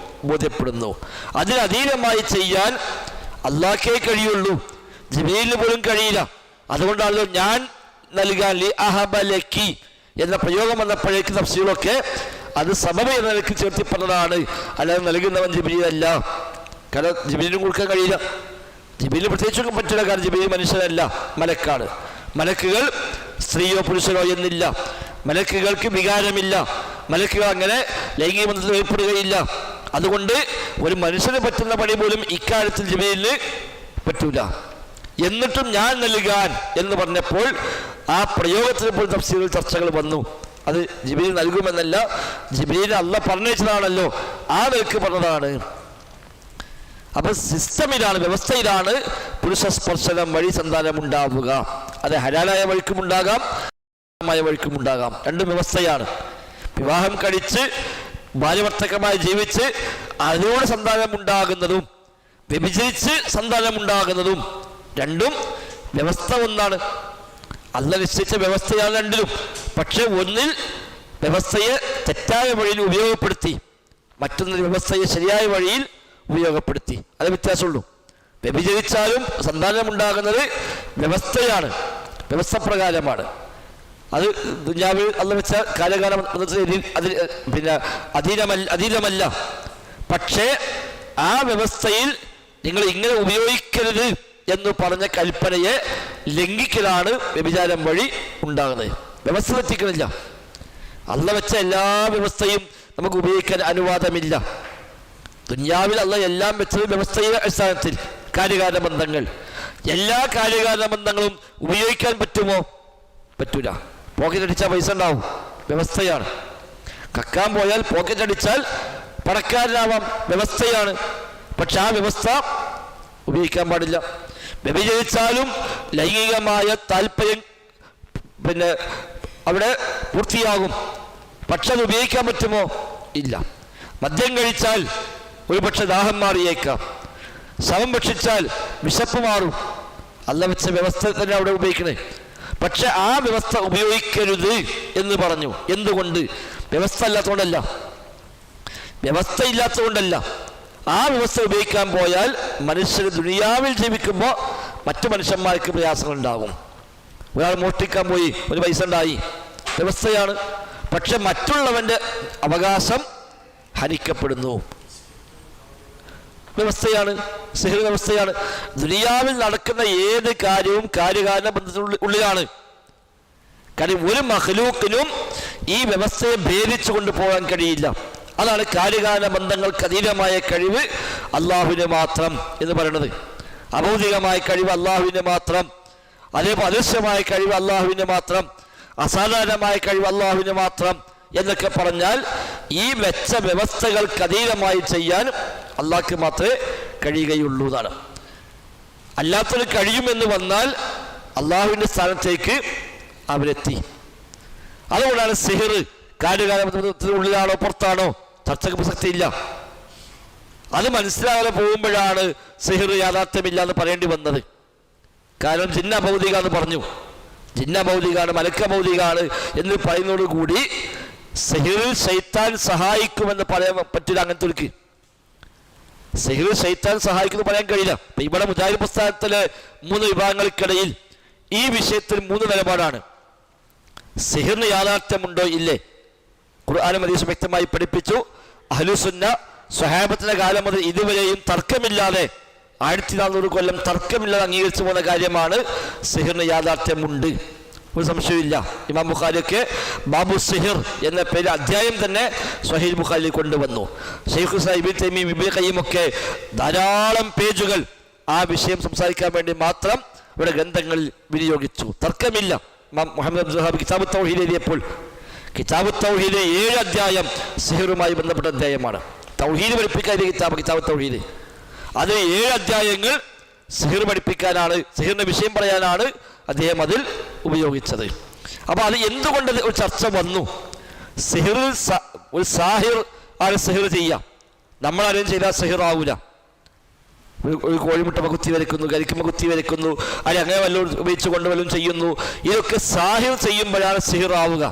ബോധ്യപ്പെടുന്നു. അതിനധീനമായി ചെയ്യാൻ അല്ലാഹ്ക്കേ കഴിയുള്ളൂ. ജിബ്രീലിന് പോലും കഴിയില്ല. അതുകൊണ്ടാണല്ലോ ഞാൻ നൽകാൻ ലി അഹബലക്കി എന്ന പ്രയോഗം വന്നപ്പോഴേക്ക് തഫ്സീറൊക്കെ അത് സബബ് എന്ന നിലയ്ക്ക് ചേർത്തി പറഞ്ഞതാണ്. അല്ലാതെ നൽകുന്നവൻ ജിബ്രീലല്ല. കാരണം ജിബ്രീലിനും കൊടുക്കാൻ കഴിയില്ല. ജിബ്രീലിന് പ്രത്യേകിച്ചൊക്കെ പറ്റില്ല. കാരണം ജിബ്രീൽ മനുഷ്യനല്ല, മലക്കാണ്. മലക്കുകൾ സ്ത്രീയോ പുരുഷനോ എന്നില്ല. മലക്കുകൾക്ക് വികാരമില്ല. മലക്കുകൾ അങ്ങനെ ലൈംഗിക ബന്ധത്തിൽ ഏർപ്പെടുകയില്ല. അതുകൊണ്ട് ഒരു മനുഷ്യന് പറ്റുന്ന പണി പോലും ഇക്കാര്യത്തിൽ ജിബ്രീലിന് പറ്റൂല. എന്നിട്ടും ഞാൻ നൽകാൻ എന്ന് പറഞ്ഞപ്പോൾ ആ പ്രയോഗത്തിന് പോലും തഫ്സീറിൽ ചർച്ചകൾ വന്നു. അത് ജിബ്രീൽ നൽകുമെന്നല്ല, ജിബ്രീൽ അല്ലാഹ് പറഞ്ഞതാണല്ലോ, ആ നിലക്ക് പറഞ്ഞതാണ്. അപ്പൊ സിസ്റ്റമിലാണ്, വ്യവസ്ഥയിലാണ് പുരുഷ സ്പർശനം വഴി സന്താനം ഉണ്ടാവുക. അത് ഹലാലായ വഴിക്കും ഉണ്ടാകാം, വഴിക്കും ഉണ്ടാകാം. രണ്ടും വ്യവസ്ഥയാണ്. വിവാഹം കഴിച്ച് ഭാര്യവർത്തകമായി ജീവിച്ച് അതിലൂടെ സന്താനം ഉണ്ടാകുന്നതും വ്യഭിചരിച്ച് സന്താനം ഉണ്ടാകുന്നതും രണ്ടും വ്യവസ്ഥ ഒന്നാണ്. അല്ലാഹ് നിശ്ചയിച്ച വ്യവസ്ഥയാണ് രണ്ടിലും. പക്ഷെ ഒന്നിൽ വ്യവസ്ഥയെ തെറ്റായ വഴിയിൽ ഉപയോഗപ്പെടുത്തി, മറ്റൊന്നിൽ വ്യവസ്ഥയെ ശരിയായ വഴിയിൽ ഉപയോഗപ്പെടുത്തി. അത് വ്യത്യാസമുള്ളൂ. വ്യഭിചരിച്ചാലും സന്താനം ഉണ്ടാകുന്നത് വ്യവസ്ഥയാണ്, വ്യവസ്ഥ പ്രകാരമാണ്. അത് ദുനിയാവിൽ അല്ലാഹ് വെച്ച കാലകാലം പിന്നെ അധീനമല്ല. പക്ഷേ ആ വ്യവസ്ഥയിൽ നിങ്ങൾ ഇങ്ങനെ ഉപയോഗിക്കരുത് എന്ന് പറഞ്ഞ കൽപ്പനയെ ലംഘിക്കലാണ് വ്യഭിചാരം വഴി ഉണ്ടാകുന്നത്. വ്യവസ്ഥ തെറ്റിക്കണില്ല. അല്ലാഹ് വെച്ച എല്ലാ വ്യവസ്ഥയും നമുക്ക് ഉപയോഗിക്കാൻ അനുവാദമില്ല. ദുനിയാവിൽ അല്ലാഹ് എല്ലാം വെച്ചത് വ്യവസ്ഥയുടെ അടിസ്ഥാനത്തിൽ. കാര്യകാരണ ബന്ധങ്ങൾ, എല്ലാ കാര്യകാരണ ബന്ധങ്ങളും ഉപയോഗിക്കാൻ പറ്റുമോ? പറ്റൂല. പോക്കറ്റ് അടിച്ചാൽ പൈസ ഉണ്ടാവും, വ്യവസ്ഥയാണ്. കക്കാൻ പോയാൽ പോക്കറ്റ് അടിച്ചാൽ പണക്കാരനാവാം, വ്യവസ്ഥയാണ്. പക്ഷെ ആ വ്യവസ്ഥ ഉപയോഗിക്കാൻ പാടില്ല. വ്യഭിചരിച്ചാലും ലൈംഗികമായ താല്പര്യം പിന്നെ അവിടെ പൂർത്തിയാകും. പക്ഷെ അത് ഉപയോഗിക്കാൻ പറ്റുമോ? ഇല്ല. മദ്യം കഴിച്ചാൽ ഒരു പക്ഷെ ദാഹം മാറിയേക്കാം. ശവം ഭക്ഷിച്ചാൽ വിശപ്പ് മാറും. അല്ലാഹ് വെച്ച വ്യവസ്ഥ തന്നെ അവിടെ ഉപയോഗിക്കണേ. പക്ഷെ ആ വ്യവസ്ഥ ഉപയോഗിക്കരുത് എന്ന് പറഞ്ഞു. എന്തുകൊണ്ട്? വ്യവസ്ഥ ഇല്ലാത്തതുകൊണ്ടല്ല, വ്യവസ്ഥ ഇല്ലാത്തതുകൊണ്ടല്ല. ആ വ്യവസ്ഥ ഉപയോഗിക്കാൻ പോയാൽ മനുഷ്യർ ദുനിയാവിൽ ജീവിക്കുമ്പോൾ മറ്റു മനുഷ്യന്മാർക്ക് പ്രയാസങ്ങൾ ഉണ്ടാകും. ഒരാൾ മോഷ്ടിക്കാൻ പോയി, ഒരു പൈസ ഉണ്ടായി, വ്യവസ്ഥയാണ്. പക്ഷെ മറ്റുള്ളവന്റെ അവകാശം ഹനിക്കപ്പെടുന്നു, വ്യവസ്ഥയാണ്, സിഹർ വ്യവസ്ഥയാണ്. ദുനിയാവിൽ നടക്കുന്ന ഏത് കാര്യവും കാര്യകാരണ ബന്ധത്തിനുള്ളിലാണ്. കാര്യം ഒരു മഖ്ലൂക്കിനും ഈ വ്യവസ്ഥയെ ഭേദിച്ചു കൊണ്ടുപോകാൻ കഴിയില്ല. അതാണ് കാര്യകാരണ ബന്ധങ്ങൾക്ക് അതീതമായ കഴിവ് അള്ളാഹുവിന് മാത്രം എന്ന് പറയുന്നത്. അഭൗതികമായ കഴിവ് അള്ളാഹുവിന് മാത്രം, അതേപോലെ അദൃശ്യമായ കഴിവ് അള്ളാഹുവിന് മാത്രം, അസാധാരണമായ കഴിവ് അള്ളാഹുവിന് മാത്രം എന്നൊക്കെ പറഞ്ഞാൽ ഈ വെച്ച വ്യവസ്ഥകൾക്ക് അതീതമായി ചെയ്യാൻ അള്ളാഹ്ക്ക് മാത്രമേ കഴിയുകയുള്ളൂ എന്നാണ്. അല്ലാത്തത് കഴിയുമെന്ന് വന്നാൽ അള്ളാഹുവിൻ്റെ സ്ഥാനത്തേക്ക് അവരെത്തി. അതുകൊണ്ടാണ് സിഹർ കാര്യകാലത്തിനുള്ളിലാണോ പുറത്താണോ ചർച്ചക്ക് പ്രസക്തിയില്ല. അത് മനസ്സിലാകാതെ പോകുമ്പോഴാണ് സിഹിർ യാഥാർത്ഥ്യമില്ല എന്ന് പറയേണ്ടി വന്നത്. കാരണം ജിന്ന ഭൗതിക എന്ന് പറഞ്ഞു, ജിന്ന ഭൗതികാണ്, മലക്ക ഭൗതികാണ് എന്ന് പറയുന്നതോടുകൂടി സിഹിറിൽ ശൈത്താൻ സഹായിക്കുമെന്ന് പറയാൻ പറ്റില്ല. അങ്ങനത്തെ ഒരു സിഹിറിൽ ശൈത്താൻ സഹായിക്കുമെന്ന് പറയാൻ കഴിയില്ല. ഇപ്പൊ ഇവിടെ മുജാഹിദ് പ്രസ്ഥാനത്തിലെ 3 വിഭാഗങ്ങൾക്കിടയിൽ ഈ വിഷയത്തിൽ 3 നിലപാടാണ്. സിഹിറിന് യാഥാർത്ഥ്യമുണ്ടോ ഇല്ലേ? ഖുർആനും ഹദീസും വ്യക്തമായി പഠിപ്പിച്ചു. അഹ്ലുസുന്ന സ്വഹാബത്തിന്റെ കാലം മുതൽ ഇതുവരെയും തർക്കമില്ലാതെ 1400 കൊല്ലം തർക്കമില്ലാതെ അംഗീകരിച്ചു പോകുന്ന കാര്യമാണ് സിഹിറിന് യാഥാർത്ഥ്യമുണ്ട്, ഒരു സംശയമില്ല. ഇമാം ബുഖാരിയൊക്കെ ബാബു സിഹിർ എന്ന പേര് അധ്യായം തന്നെ സ്വഹീഹ് ബുഖാരിയിൽ കൊണ്ടുവന്നു. ശൈഖ് ഇബ്നു തൈമിയ്യ, ഇബ്നു ഖയ്യിം ഒക്കെ ധാരാളം പേജുകൾ ആ വിഷയം സംസാരിക്കാൻ വേണ്ടി മാത്രം ഇവിടെ ഗ്രന്ഥങ്ങളിൽ വിനിയോഗിച്ചു. തർക്കമില്ല. ഇമാം മുഹമ്മദ് അബ്ദുൽ വഹാബ് കിതാബ് തൗഹീദ് എഴുതിയപ്പോൾ കിതാബ് തൗഹീദ് 7 അധ്യായം സിഹിറുമായി ബന്ധപ്പെട്ട അധ്യായമാണ്. തൗഹീദ് പഠിപ്പിക്കാൻ കിതാബ് തൗഹീദ്, അത് 7 അധ്യായങ്ങൾ സിഹിർ പഠിപ്പിക്കാനാണ്, സിഹിറിന്റെ വിഷയം പറയാനാണ് അദ്ദേഹം അതിൽ ഉപയോഗിച്ചത്. അപ്പൊ അത് എന്തുകൊണ്ട് ഒരു ചർച്ച വന്നു? സിഹിറിൽ ഒരു സാഹിർ ആണ് സിഹിർ ചെയ്യാം, നമ്മളാരും ചെയ്താൽ സിഹിർ ആവൂല. ഒരു കോഴിമുട്ട കുത്തി വരയ്ക്കുന്നു, കരിക്കുമ്പോൾ കുത്തി വരയ്ക്കുന്നു, അത് അങ്ങനെ വല്ലതും ഉപയോഗിച്ച് കൊണ്ട് വല്ലതും ചെയ്യുന്നു. ഇതൊക്കെ സാഹിർ ചെയ്യുമ്പോഴാണ് സിഹിർ ആവുക,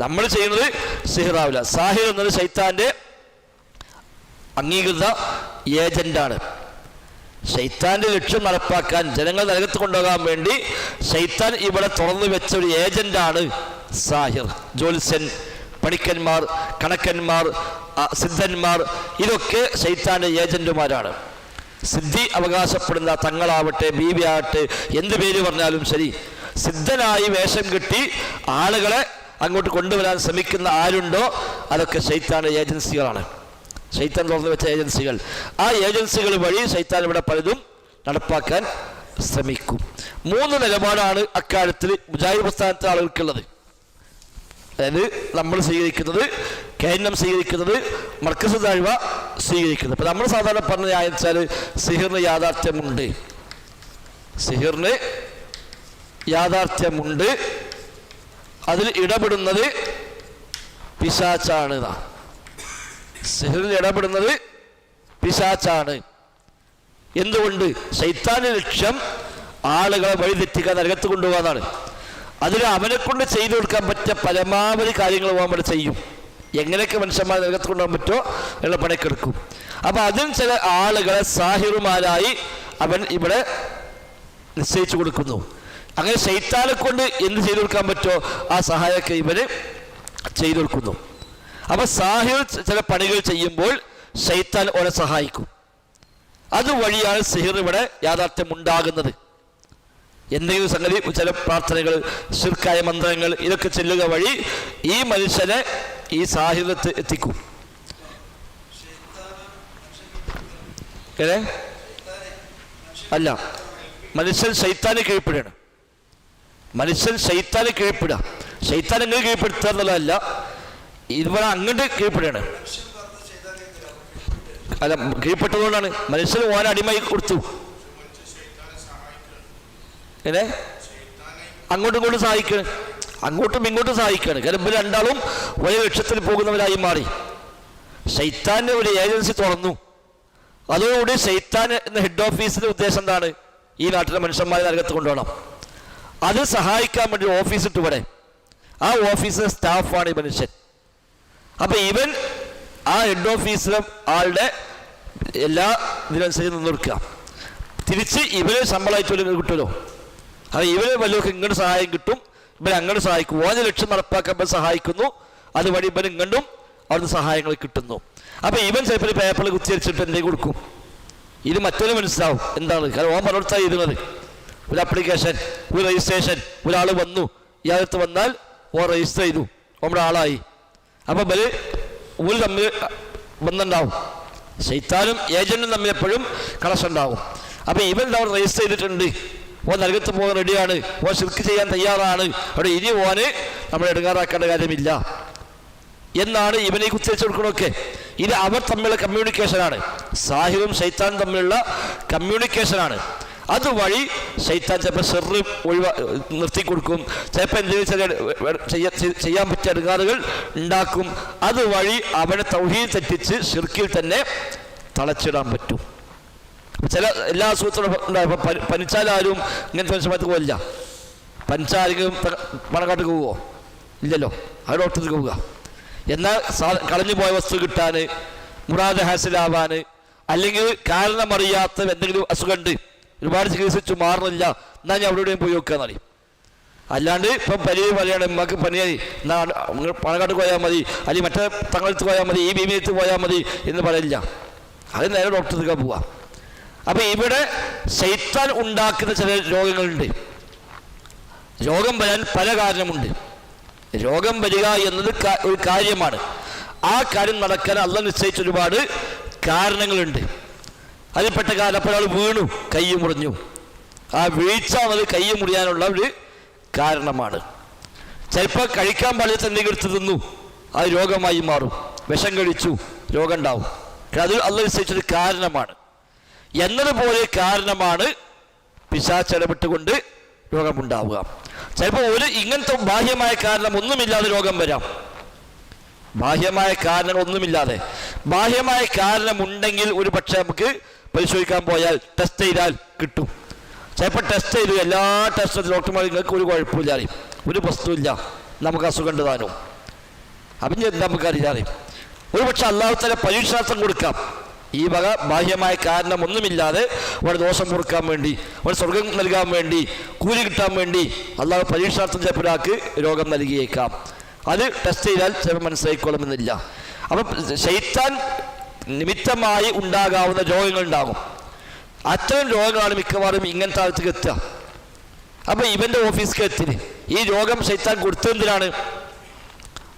നമ്മൾ ചെയ്യുന്നത് സിഹിർ ആവില്ല. സാഹിർ എന്നത് ശൈത്താന്റെ അംഗീകൃത ഏജന്റാണ്. ശൈത്താന്റെ ലക്ഷ്യം നടപ്പാക്കാൻ, ജനങ്ങൾ നരകത്ത് കൊണ്ടുപോകാൻ വേണ്ടി ശൈത്താൻ ഇവിടെ തുറന്നു വെച്ച ഒരു ഏജന്റാണ് സാഹിർ. ജ്യോത്സ്യൻ, പണിക്കന്മാർ, കണക്കന്മാർ, സിദ്ധന്മാർ, ഇതൊക്കെ ശൈത്താന്റെ ഏജന്റുമാരാണ്. സിദ്ധി അവകാശപ്പെടുന്ന തങ്ങളാവട്ടെ, ബീവി ആവട്ടെ, എന്ത് പേര് പറഞ്ഞാലും ശരി, സിദ്ധനായി വേഷം കെട്ടി ആളുകളെ അങ്ങോട്ട് കൊണ്ടുവരാൻ ശ്രമിക്കുന്ന ആരുണ്ടോ അതൊക്കെ ശൈത്താന്റെ ഏജൻസികളാണ്, ശൈത്താൻ തുറന്നു വെച്ച ഏജൻസികൾ. ആ ഏജൻസികൾ വഴി ശൈത്താൻ ഇവിടെ പലതും നടപ്പാക്കാൻ ശ്രമിക്കും. 3 നിലപാടാണ് അക്കാര്യത്തിൽ മുജാഹിദ് പ്രസ്ഥാനത്തിലെ ആളുകൾക്കുള്ളത്. അതായത് നമ്മൾ സ്വീകരിക്കുന്നത്, കേന്ദ്രം സ്വീകരിക്കുന്നത്, മർക്കസ് താഴ്വ സ്വീകരിക്കുന്നത്. അപ്പൊ നമ്മൾ സാധാരണ പറഞ്ഞ വെച്ചാൽ സിഹിറിന് യാഥാർത്ഥ്യമുണ്ട്, സിഹിറിന് യാഥാർത്ഥ്യമുണ്ട്, അതിൽ ഇടപെടുന്നത് പിശാച്ചാണ്. സിഹിറിൽ ഇടപെടുന്നത് പിശാച്ചാണ്. എന്തുകൊണ്ട്? ശൈത്താന്റെ ലക്ഷ്യം ആളുകളെ വഴിതെറ്റിക്കാൻ, നരകത്ത് കൊണ്ടുപോകാനാണ്. അതിൽ അവനെ കൊണ്ട് ചെയ്തു കൊടുക്കാൻ പറ്റിയ പരമാവധി കാര്യങ്ങൾ പോകാൻ ചെയ്യും. എങ്ങനെയൊക്കെ മനുഷ്യന്മാരെ നരകത്ത് കൊണ്ടുപോകാൻ പറ്റുമോ എന്നുള്ള പണിക്കെടുക്കും. അപ്പൊ അതിന് ചില ആളുകളെ സാഹിറുമാരായി അവൻ ഇവിടെ നിശ്ചയിച്ചു കൊടുക്കുന്നു. അങ്ങനെ ശൈത്താനെ കൊണ്ട് എന്ത് ചെയ്തു കൊടുക്കാൻ പറ്റുമോ ആ സഹായമൊക്കെ ഇവന് ചെയ്തു കൊടുക്കുന്നു. അപ്പൊ സാഹിർ ചില പണികൾ ചെയ്യുമ്പോൾ ശൈത്താൻ ഓരെ സഹായിക്കും. അതുവഴിയാണ് സിഹിർ ഇവിടെ യാഥാർത്ഥ്യം ഉണ്ടാകുന്നത്. എന്തെങ്കിലും സംഗതി, ചില പ്രാർത്ഥനകൾ, ശിർക്കായ മന്ത്രങ്ങൾ, ഇതൊക്കെ ചെല്ലുക വഴി ഈ മനുഷ്യനെ ഈ സാഹിര്യത്തെ എത്തിക്കും. അല്ല, മനുഷ്യൻ ശൈത്താനെ കീഴ്പ്പെടുകയാണ്. മനുഷ്യൻ ശൈത്താനെ കീഴ്പ്പെടുക, ശൈത്താൻ എങ്ങനെ കീഴ്പ്പെടുത്തുക എന്നുള്ളതല്ല, ഇവിടെ അങ്ങോട്ട് കീഴ്പ്പെടുകയാണ്. അല്ല, കീഴ്പ്പെട്ടതുകൊണ്ടാണ് മനുഷ്യൻ ഓൻ അടിമായി കൊടുത്തു. അങ്ങോട്ടും ഇങ്ങോട്ടും സഹായിക്കാണ്, അങ്ങോട്ടും ഇങ്ങോട്ടും സഹായിക്കാണ്. കാരണം ഇവർ രണ്ടാളും ഒരേ ലക്ഷ്യത്തിൽ പോകുന്നവരായി മാറി. ശൈത്താന്റെ ഒരു ഏജൻസി തുറന്നു. അതോടുകൂടി ശൈത്താൻ എന്ന ഹെഡ് ഓഫീസിന്റെ ഉദ്ദേശം എന്താണ്? ഈ നാട്ടിലെ മനുഷ്യന്മാരെ നരകത്ത് കൊണ്ടുപോകണം. അത് സഹായിക്കാൻ വേണ്ടി ഓഫീസ് ഇട്ട് ഇവിടെ, ആ ഓഫീസിലെ സ്റ്റാഫാണ് ഈ മനുഷ്യൻ. അപ്പൊ ഇവൻ ആ ഹെഡ് ഓഫീസിലെ ആളുടെ എല്ലാ ഇതിനനുസരിച്ച് നിന്നൊടുക്കുക. തിരിച്ച് ഇവന് ശമ്പളമായിട്ട് കിട്ടുമല്ലോ. അത് ഇവന് വല്ലതൊക്കെ ഇങ്ങോട്ട് സഹായം കിട്ടും, ഇവൻ അങ്ങോട്ട് സഹായിക്കും. ഓരോ ലക്ഷ്യം നടപ്പാക്കാൻ സഹായിക്കുന്നു, അതുവഴി ഇവൻ ഇങ്ങോട്ടും അവിടുന്ന് സഹായങ്ങൾ കിട്ടുന്നു. അപ്പൊ ഇവൻ ചിലപ്പോൾ പേപ്പറിൽ കുത്തിവരിച്ചിട്ട് എന്തെങ്കിലും കൊടുക്കും. ഇത് മറ്റൊരു മനസ്സിലാവും എന്താണ്, കാരണം ഓൻ പലയിടത്താണ് ഇരുന്നത്. ഒരു ആപ്ലിക്കേഷൻ, ഒരു രജിസ്ട്രേഷൻ, ഒരാൾ വന്നു, ഇയാളത്ത് വന്നാൽ ഓൻ രജിസ്റ്റർ ചെയ്തു, നമ്മുടെ ആളായി. അപ്പൊ ഇവര് ഒരു തമ്മിൽ ബന്ധമുണ്ടാവും, ശൈത്താനും ഏജന്റും തമ്മിൽ എപ്പോഴും കണക്ഷൻ ഉണ്ടാവും. അപ്പൊ ഇവൻ അവിടെ രജിസ്റ്റർ ചെയ്തിട്ടുണ്ട്, ഓൻ നരകത്ത് പോകാൻ റെഡിയാണ്, ഓൻ ശിർക്ക് ചെയ്യാൻ തയ്യാറാണ്, അവിടെ ഇനി ഓന് നമ്മളെ എടുക്കാറാക്കേണ്ട കാര്യമില്ല എന്നാണ് ഇവനെ കുത്തിവെച്ച് കൊടുക്കണമൊക്കെ. ഇത് അവർ തമ്മിലുള്ള കമ്മ്യൂണിക്കേഷനാണ്, സാഹിറും ശൈത്താനും തമ്മിലുള്ള കമ്മ്യൂണിക്കേഷനാണ്. അതുവഴി ശൈത്താൻ ചിലപ്പോൾ ഷെറ് നിർത്തിക്കൊടുക്കും, ചിലപ്പോൾ എന്തെങ്കിലും ചെയ്യാൻ പറ്റിയ ഇടങ്ങാറുകൾ ഉണ്ടാക്കും. അതുവഴി അവനെ തൗഹീദ് തെറ്റിച്ച് ഷിർക്കിൽ തന്നെ തളച്ചിടാൻ പറ്റും. ചില എല്ലാ അസുഖത്തോടും ഉണ്ടാകും. പനിച്ചാലാരും ഇങ്ങനത്തെ സമയത്ത് പോകില്ല. പനിച്ചാരെങ്കിലും പണക്കാട്ട് പോവുമോ? ഇല്ലല്ലോ, അത് ഡോക്ടർക്ക് പോവുക. എന്നാൽ കളഞ്ഞു പോയ വസ്തു കിട്ടാൻ, മുറാദ് ഹാസിലാവാൻ, അല്ലെങ്കിൽ കാരണമറിയാത്ത എന്തെങ്കിലും അസുഖമുണ്ട്, ഒരുപാട് ചികിത്സിച്ചു മാറുന്നില്ല, എന്നാൽ ഞാൻ എവിടെയും പോയി നോക്കുക എന്നറിയും. അല്ലാണ്ട് ഇപ്പം പറയാണ് ഉമ്മക്ക് പനിയായി, എന്നാൽ പണക്കാട്ട് പോയാൽ മതി, അല്ലെങ്കിൽ മറ്റേ തങ്ങളത്ത് പോയാൽ മതി, ഈ ഭീമിയത്ത് പോയാൽ മതി എന്ന് പറയില്ല. അത് നേരെ ഡോക്ടർക്ക് പോവാം. അപ്പം ഇവിടെ ശൈത്താൻ ഉണ്ടാക്കുന്ന ചില രോഗങ്ങളുണ്ട്. രോഗം വരാൻ പല കാരണമുണ്ട്. രോഗം വരിക എന്നത് ഒരു കാര്യമാണ്. ആ കാര്യം നടക്കാൻ അള്ളാഹ് നിശ്ചയിച്ച ഒരുപാട് കാരണങ്ങളുണ്ട്. അതിൽപ്പെട്ട കാര്യം അപ്പോൾ ഒരാൾ വീണു, കൈ മുറിഞ്ഞു. ആ വീഴ്ച അത് കൈ മുറിയാനുള്ള ഒരു കാരണമാണ്. ചിലപ്പോൾ കഴിക്കാൻ പാടില്ല എന്തെങ്കിലും എടുത്ത് തിന്നു, അത് രോഗമായി മാറും. വിഷം കഴിച്ചു, രോഗം ഉണ്ടാവും. അത് അള്ളാഹ് നിശ്ചയിച്ചൊരു കാരണമാണ്. എന്നതുപോലെ കാരണമാണ് പിശാച് ഇടപെട്ടുകൊണ്ട് രോഗമുണ്ടാവുക. ചിലപ്പോൾ ഇങ്ങനത്തെ ബാഹ്യമായ കാരണം ഒന്നുമില്ലാതെ രോഗം വരാം. ബാഹ്യമായ കാരണങ്ങളൊന്നുമില്ലാതെ. ബാഹ്യമായ കാരണമുണ്ടെങ്കിൽ ഒരു പക്ഷേ നമുക്ക് പരിശോധിക്കാൻ പോയാൽ ടെസ്റ്റ് ചെയ്താൽ കിട്ടും. ചിലപ്പോൾ ടെസ്റ്റ് ചെയ്തു, എല്ലാ ടെസ്റ്റും ഡോക്ടർമാർ നിങ്ങൾക്ക് ഒരു കുഴപ്പമില്ല അറിയും, ഒരു പ്രശ്നമില്ല, നമുക്ക് അസുഖം ഉണ്ട് താനും. അപ്പം എന്താ നമുക്കറിയാം. ഒരു പക്ഷെ അള്ളാഹു തആല പരീക്ഷാർത്ഥം കൊടുക്കാം. ഈ വക ബാഹ്യമായ കാരണമൊന്നുമില്ലാതെ ഒരു ദോഷം കൊടുക്കാൻ വേണ്ടി, ഒരു സ്വർഗം നൽകാൻ വേണ്ടി, കൂലി കിട്ടാൻ വേണ്ടി അള്ളാഹു പരീക്ഷാർത്ഥം ചിലപ്പോൾ ഒരാൾക്ക് രോഗം നൽകിയേക്കാം. അത് ടെസ്റ്റ് ചെയ്താൽ ചിലപ്പോൾ മനസ്സിലായിക്കൊള്ളുമെന്നില്ല. അപ്പം ശൈത്താൻ നിമിത്തമായി ഉണ്ടാകാവുന്ന രോഗങ്ങളുണ്ടാകും. അത്തരം രോഗങ്ങളാണ് മിക്കവാറും ഇങ്ങനത്തെ ആൾക്ക് എത്തുക. അപ്പം ഇവൻ്റെ ഓഫീസിലേക്ക് എത്തിന് ഈ രോഗം ശൈത്താൻ കൊടുത്തതിനാണ്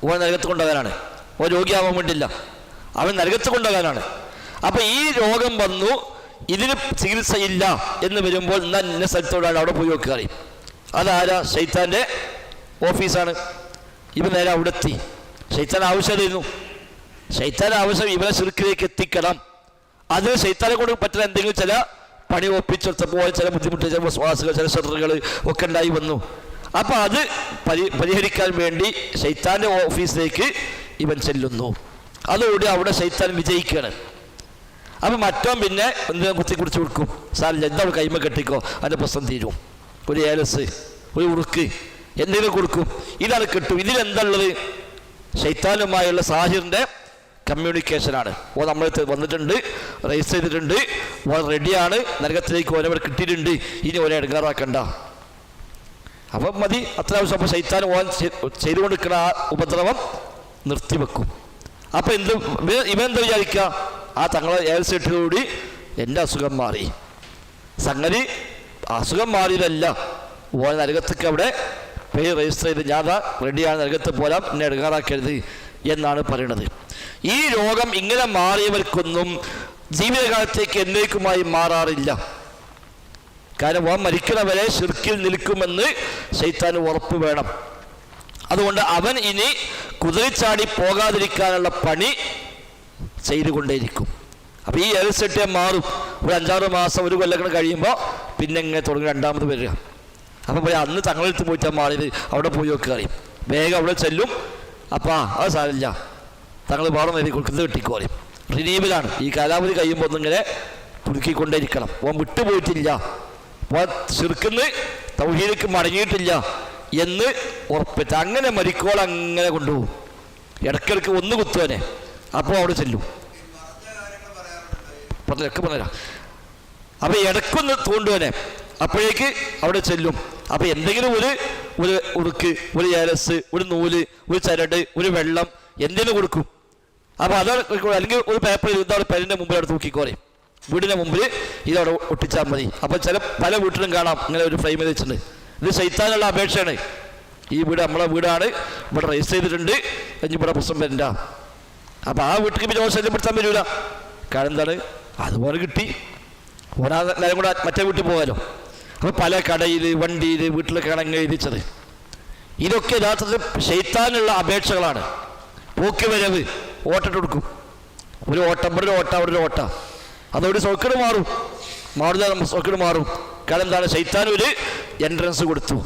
ഓൻ നരകത്ത് കൊണ്ടുപോകാനാണ്. ഓ രോഗിയാവാൻ വേണ്ടിയില്ല, അവൻ നരകത്ത് കൊണ്ടുപോകാനാണ്. അപ്പം ഈ രോഗം വന്നു, ഇതിന് ചികിത്സയില്ല എന്ന് വരുമ്പോൾ എന്നാൽ ഇന്ന സ്ഥലത്തോടാണ് അവിടെ പോയി വെക്കുക അറിയും. അതാരാ? ശൈത്താൻ്റെ ഓഫീസാണ്. ഇവൻ നേരെ അവിടെ എത്തി. ശൈത്താൻ ആവശ്യമായിരുന്നു. ശൈത്താൻ ആവശ്യം ഇവനെ ശിർക്കിലേക്ക് എത്തിക്കണം. അതിന് ശൈത്താനെ കൊണ്ട് പറ്റുന്ന എന്തെങ്കിലും ചില പണി ഒപ്പിച്ചെടുത്തപ്പോൾ ചില ബുദ്ധിമുട്ട്, ചില വിശ്വാസങ്ങൾ, ചില ഷെറുകൾ ഒക്കെ ഉണ്ടായി വന്നു. അപ്പം അത് പരിഹരിക്കാൻ വേണ്ടി ശൈത്താൻ്റെ ഓഫീസിലേക്ക് ഇവൻ ചെല്ലുന്നു. അതോടെ അവിടെ ശൈത്താൻ വിജയിക്കുകയാണ്. അപ്പം മറ്റോ പിന്നെ എന്തെങ്കിലും കുത്തി കുടിച്ച് കൊടുക്കും. സാറില്ല, എന്താ കൈമ കെട്ടിക്കോ, അതിൻ്റെ പ്രശ്നം തീരും. ഒരു ഏലസ്, ഒരു ഉറുക്ക് എന്തെങ്കിലും കൊടുക്കും, ഇതാണ് കിട്ടും. ഇതിലെന്തുള്ളത്? ശൈത്താനുമായുള്ള സാഹിറിൻ്റെ കമ്മ്യൂണിക്കേഷനാണ്. ഓ നമ്മൾ വന്നിട്ടുണ്ട്, രജിസ്റ്റർ ചെയ്തിട്ടുണ്ട്, ഓ റെഡിയാണ്, നരകത്തിലേക്ക് ഓരോ കിട്ടിയിട്ടുണ്ട്, ഇനി ഓരോ എടുക്കാറാക്കണ്ട. അപ്പം മതി, അത്യാവശ്യം. അപ്പോൾ ശൈത്താൻ ഓൻ ചെയ്തുകൊണ്ടിരിക്കുന്ന ആ ഉപദ്രവം നിർത്തിവെക്കും. അപ്പം ഇവൻ എന്താ വിചാരിക്കുക? ആ തങ്ങളെ ഏൽസിട്ടോടുകൂടി എൻ്റെ അസുഖം മാറി. സംഗതി അസുഖം മാറിയതല്ല, ഓൻ നരകത്തേക്ക് അവിടെ പേര് രജിസ്റ്റർ ചെയ്ത് ഞാൻ റെഡിയാണ്, നരകത്ത് പോരാം, എന്നെ എടുക്കാറാക്കരുത് എന്നാണ് പറയുന്നത്. ഈ രോഗം ഇങ്ങനെ മാറിയവർക്കൊന്നും ജീവിതകാലത്തേക്ക് എന്നേക്കുമായി മാറാറില്ല. കാരണം ഓൻ മരിക്കുന്നവരെ ശിർക്കിൽ നിൽക്കുമെന്ന് ശൈത്താന് ഉറപ്പ് വേണം. അതുകൊണ്ട് അവൻ ഇനി കുതിരിച്ചാടി പോകാതിരിക്കാനുള്ള പണി ചെയ്തുകൊണ്ടേയിരിക്കും. അപ്പോൾ ഈ എൽസെറ്റ് മാറും. ഒരു 5-6 മാസം, ഒരു കൊല്ലങ്ങൾ കഴിയുമ്പോൾ പിന്നെ ഇങ്ങനെ തുടങ്ങി രണ്ടാമത് വരിക. അപ്പം പോയി അന്ന് തങ്ങളെടുത്ത് പോയിട്ടാൽ മാറിയത്, അവിടെ പോയി നോക്കുക അറിയും. വേഗം അവിടെ ചെല്ലും. അപ്പം അത് സാരമില്ല, തങ്ങൾ പാടം എഴുതി കൊടുക്കുന്നത് കിട്ടിക്കോ അറിയും. റിനീവലാണ്. ഈ കാലാവധി കഴിയുമ്പോൾ ഒന്നിങ്ങനെ പുതുക്കിക്കൊണ്ടേയിരിക്കണം. ഓൻ വിട്ടുപോയിട്ടില്ല, ഓൻ ശിർക്കിന്ന് തൗഹീദിലേക്ക് മടങ്ങിയിട്ടില്ല എന്ന് ഉറപ്പിച്ച് അങ്ങനെ മരിക്കോൾ അങ്ങനെ കൊണ്ടുപോകും. ഇടയ്ക്കിടയ്ക്ക് ഒന്ന് കുത്തുവനെ, അപ്പോൾ അവിടെ ചെല്ലും. പറഞ്ഞൊക്കെ പറഞ്ഞുതരാം. അപ്പം ഇടയ്ക്കൊന്ന് തോണ്ടുവനെ, അപ്പോഴേക്ക് അവിടെ ചെല്ലും. അപ്പം എന്തെങ്കിലും ഒരു ഉറുക്ക്, ഒരു ഏലസ്, ഒരു നൂല്, ഒരു ചരട്, ഒരു വെള്ളം എന്തെങ്കിലും കൊടുക്കും. അപ്പം അതവിടെ, അല്ലെങ്കിൽ ഒരു പേപ്പർ ഇതവിടെ പെരിൻ്റെ മുമ്പിൽ അവിടെ തൂക്കിക്കോളെ, വീടിൻ്റെ മുമ്പിൽ ഇതവിടെ ഒട്ടിച്ചാൽ മതി. അപ്പം പല വീട്ടിലും കാണാം ഇങ്ങനെ ഒരു ഫ്രെയിം വെച്ചിട്ടുണ്ട്. ഇത് ശൈത്താനുള്ള അപേക്ഷയാണ്. ഈ വീട് നമ്മളെ വീടാണ്, ഇവിടെ രജിസ്റ്റർ ചെയ്തിട്ടുണ്ട്, ഇനി ഇവിടെ പ്രശ്നം വരണ്ട. അപ്പം ആ വീട്ടിൽ പിന്നെ ശല്യപ്പെടുത്താൻ വരില്ല. കാരണം എന്താണ്? അതുപോലെ കിട്ടി, ഓനാ നേരം കൂടെ മറ്റേ വീട്ടിൽ പോകാലോ. അപ്പോൾ പല കടയിൽ, വണ്ടിയിൽ, വീട്ടിലൊക്കെയാണ് അങ്ങനെ എഴുതിച്ചത്. ഇതൊക്കെ യഥാർത്ഥത്തിൽ ശൈത്താനുള്ള അപേക്ഷകളാണ്. പോക്ക് വരവ്, ഓട്ടിട്ട് കൊടുക്കും. ഒരു ഓട്ടം, ഇവിടെ ഒരു ഓട്ട, അവിടെ ഒരു ഓട്ട, അതോടെ സോക്കേട് മാറും. മാറുന്ന സോക്കേട് മാറും. കാരണം എന്താണ്, ശൈത്താൻ ഒരു എൻട്രൻസ് കൊടുത്തു.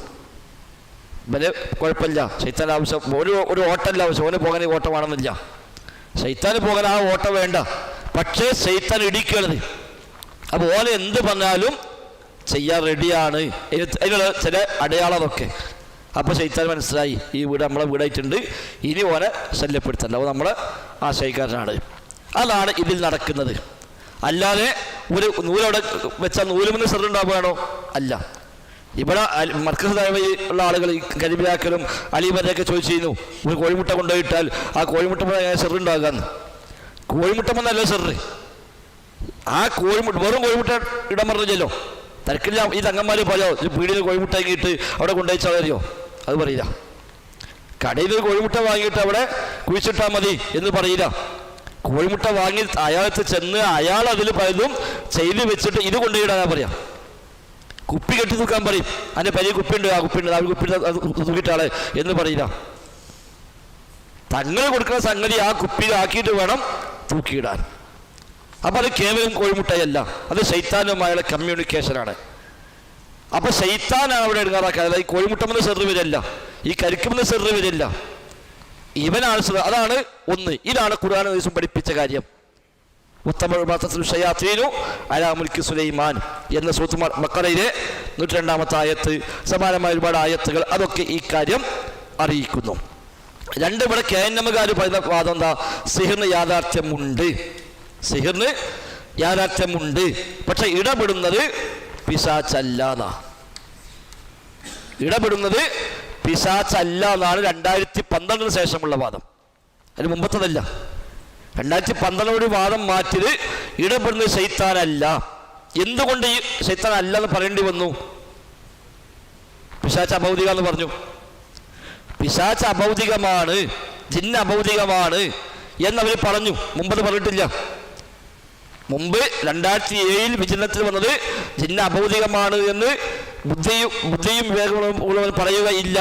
പിന്നെ കുഴപ്പമില്ല, ശൈത്താൻ ആവശ്യം ഒരു ഓട്ടമല്ല ആവശ്യം, ഓന് പോകാൻ ഓട്ടമാണെന്നില്ല, ശൈത്താന് പോകാൻ ആ ഓട്ടം വേണ്ട. പക്ഷേ ശൈത്താൻ ഇടിക്കണത്, അപ്പോൾ ഓനെ എന്ത് പറഞ്ഞാലും ചെയ്യാൻ റെഡിയാണ്. അതിനുള്ള ചില അടയാളം അതൊക്കെ. അപ്പോൾ ശൈത്താൻ മനസ്സിലായി ഈ വീട് നമ്മളെ വീടായിട്ടുണ്ട്, ഇനി ഓനെ ശല്യപ്പെടുത്തണ്ട, അപ്പോൾ നമ്മളെ ആശയക്കാരനാണ്. അതാണ് ഇതിൽ നടക്കുന്നത്. അല്ലാതെ ഒരു നൂലവിടെ വെച്ചാൽ നൂലുമെന്ന് ശ്രദ്ധയുണ്ടാവുകയാണോ? അല്ല. ഇവിടെ മർക്കസ് ഉള്ള ആളുകൾ കരിബിലാക്കലും അലിബരൊക്കെ ചോദിച്ചിരുന്നു, ഒരു കോഴിമുട്ട കൊണ്ടുപോയിട്ടാൽ ആ കോഴിമുട്ട ശ്രദ്ധയുണ്ടാകാന്ന്. കോഴിമുട്ടമെന്നല്ല ശ്രദ്ധ, ആ കോഴിമുട്ട വെറും കോഴിമുട്ട ഇടാൻ പറഞ്ഞല്ലോ, തിരക്കില്ല. ഈ തങ്ങന്മാർ പോയോ പീടിയിൽ കോഴിമുട്ട വാങ്ങിയിട്ട് അവിടെ കൊണ്ടുവച്ചാൽ അറിയോ? അത് പറയില്ല. കടയിൽ നിന്ന് കോഴിമുട്ട വാങ്ങിയിട്ട് അവിടെ കുഴിച്ചിട്ടാൽ മതി എന്ന് പറയില്ല. കോഴിമുട്ട വാങ്ങി അയാൾക്ക് ചെന്ന് അയാൾ അതിൽ പലതും ചെയ്ത് വെച്ചിട്ട് ഇത് കൊണ്ടുപോയിടാനാ പറയാം. കുപ്പി കെട്ടി തൂക്കാൻ പറയും, അതിൻ്റെ വലിയ കുപ്പിയുണ്ട്, ആ കുപ്പിയുണ്ട്, ആ കുപ്പി തൂക്കിയിട്ടാളെ എന്ന് പറയില്ല. തങ്ങൾ കൊടുക്കുന്ന സംഗതി ആ കുപ്പിയിലാക്കിയിട്ട് വേണം തൂക്കിയിടാൻ. അപ്പം അത് കേവലം കോഴിമുട്ടയല്ല, അത് ശൈത്താനുമായുള്ള കമ്മ്യൂണിക്കേഷനാണ്. അപ്പൊ ശൈത്താനാണ് അവിടെ എടുക്കാറാക്കാതെ ഈ കോഴിമുട്ടമെന്ന് സെറ് വരില്ല, ഈ കരിക്കുമെന്ന് സെറ് വരില്ല, ഇവനാണ്. അതാണ് ഒന്ന്. ഇതാണ് ഖുർആൻ ദിവസം പഠിപ്പിച്ച കാര്യം. സുലൈമാൻ എന്ന സൂറത്ത് ബഖറയിലെ 102-ാമത്തെ ആയത്ത്, സമാനമായ ഒരുപാട് ആയത്തുകൾ, അതൊക്കെ ഈ കാര്യം അറിയിക്കുന്നു. രണ്ട്, ഇവിടെ കേന്നമുകാർ പറയുന്ന വാദം എന്താ, സിഹിറിന് യാഥാർത്ഥ്യമുണ്ട്, സിഹിറിന് യാഥാർത്ഥ്യമുണ്ട്, പക്ഷെ ഇടപെടുന്നത് പിശാചല്ലാന്നാ. ഇടപെടുന്നത് പിശാചല്ല എന്നാണ് 2012 ശേഷമുള്ള വാദം. അതിന് മുമ്പത്തതല്ല. 2012 വാദം മാറ്റിയത് ഇടപെടുന്നത് ശൈത്താനല്ല. എന്തുകൊണ്ട് ഈ ശൈത്താൻ അല്ല എന്ന് പറയേണ്ടി വന്നു? പിശാച് അഭൗതിക എന്ന് പറഞ്ഞു. പിശാച് അഭൗതികമാണ്, ജിന്ന് അഭൗതികമാണ് എന്നവർ പറഞ്ഞു. മുമ്പത് പറഞ്ഞിട്ടില്ല. മുമ്പ് 2007 വിചിന്തനത്തിൽ വന്നത് ജിന്ന് അഭൗതികമാണ് എന്ന് ബുദ്ധിയും വിവേകമുള്ളവർ പറയുകയില്ല.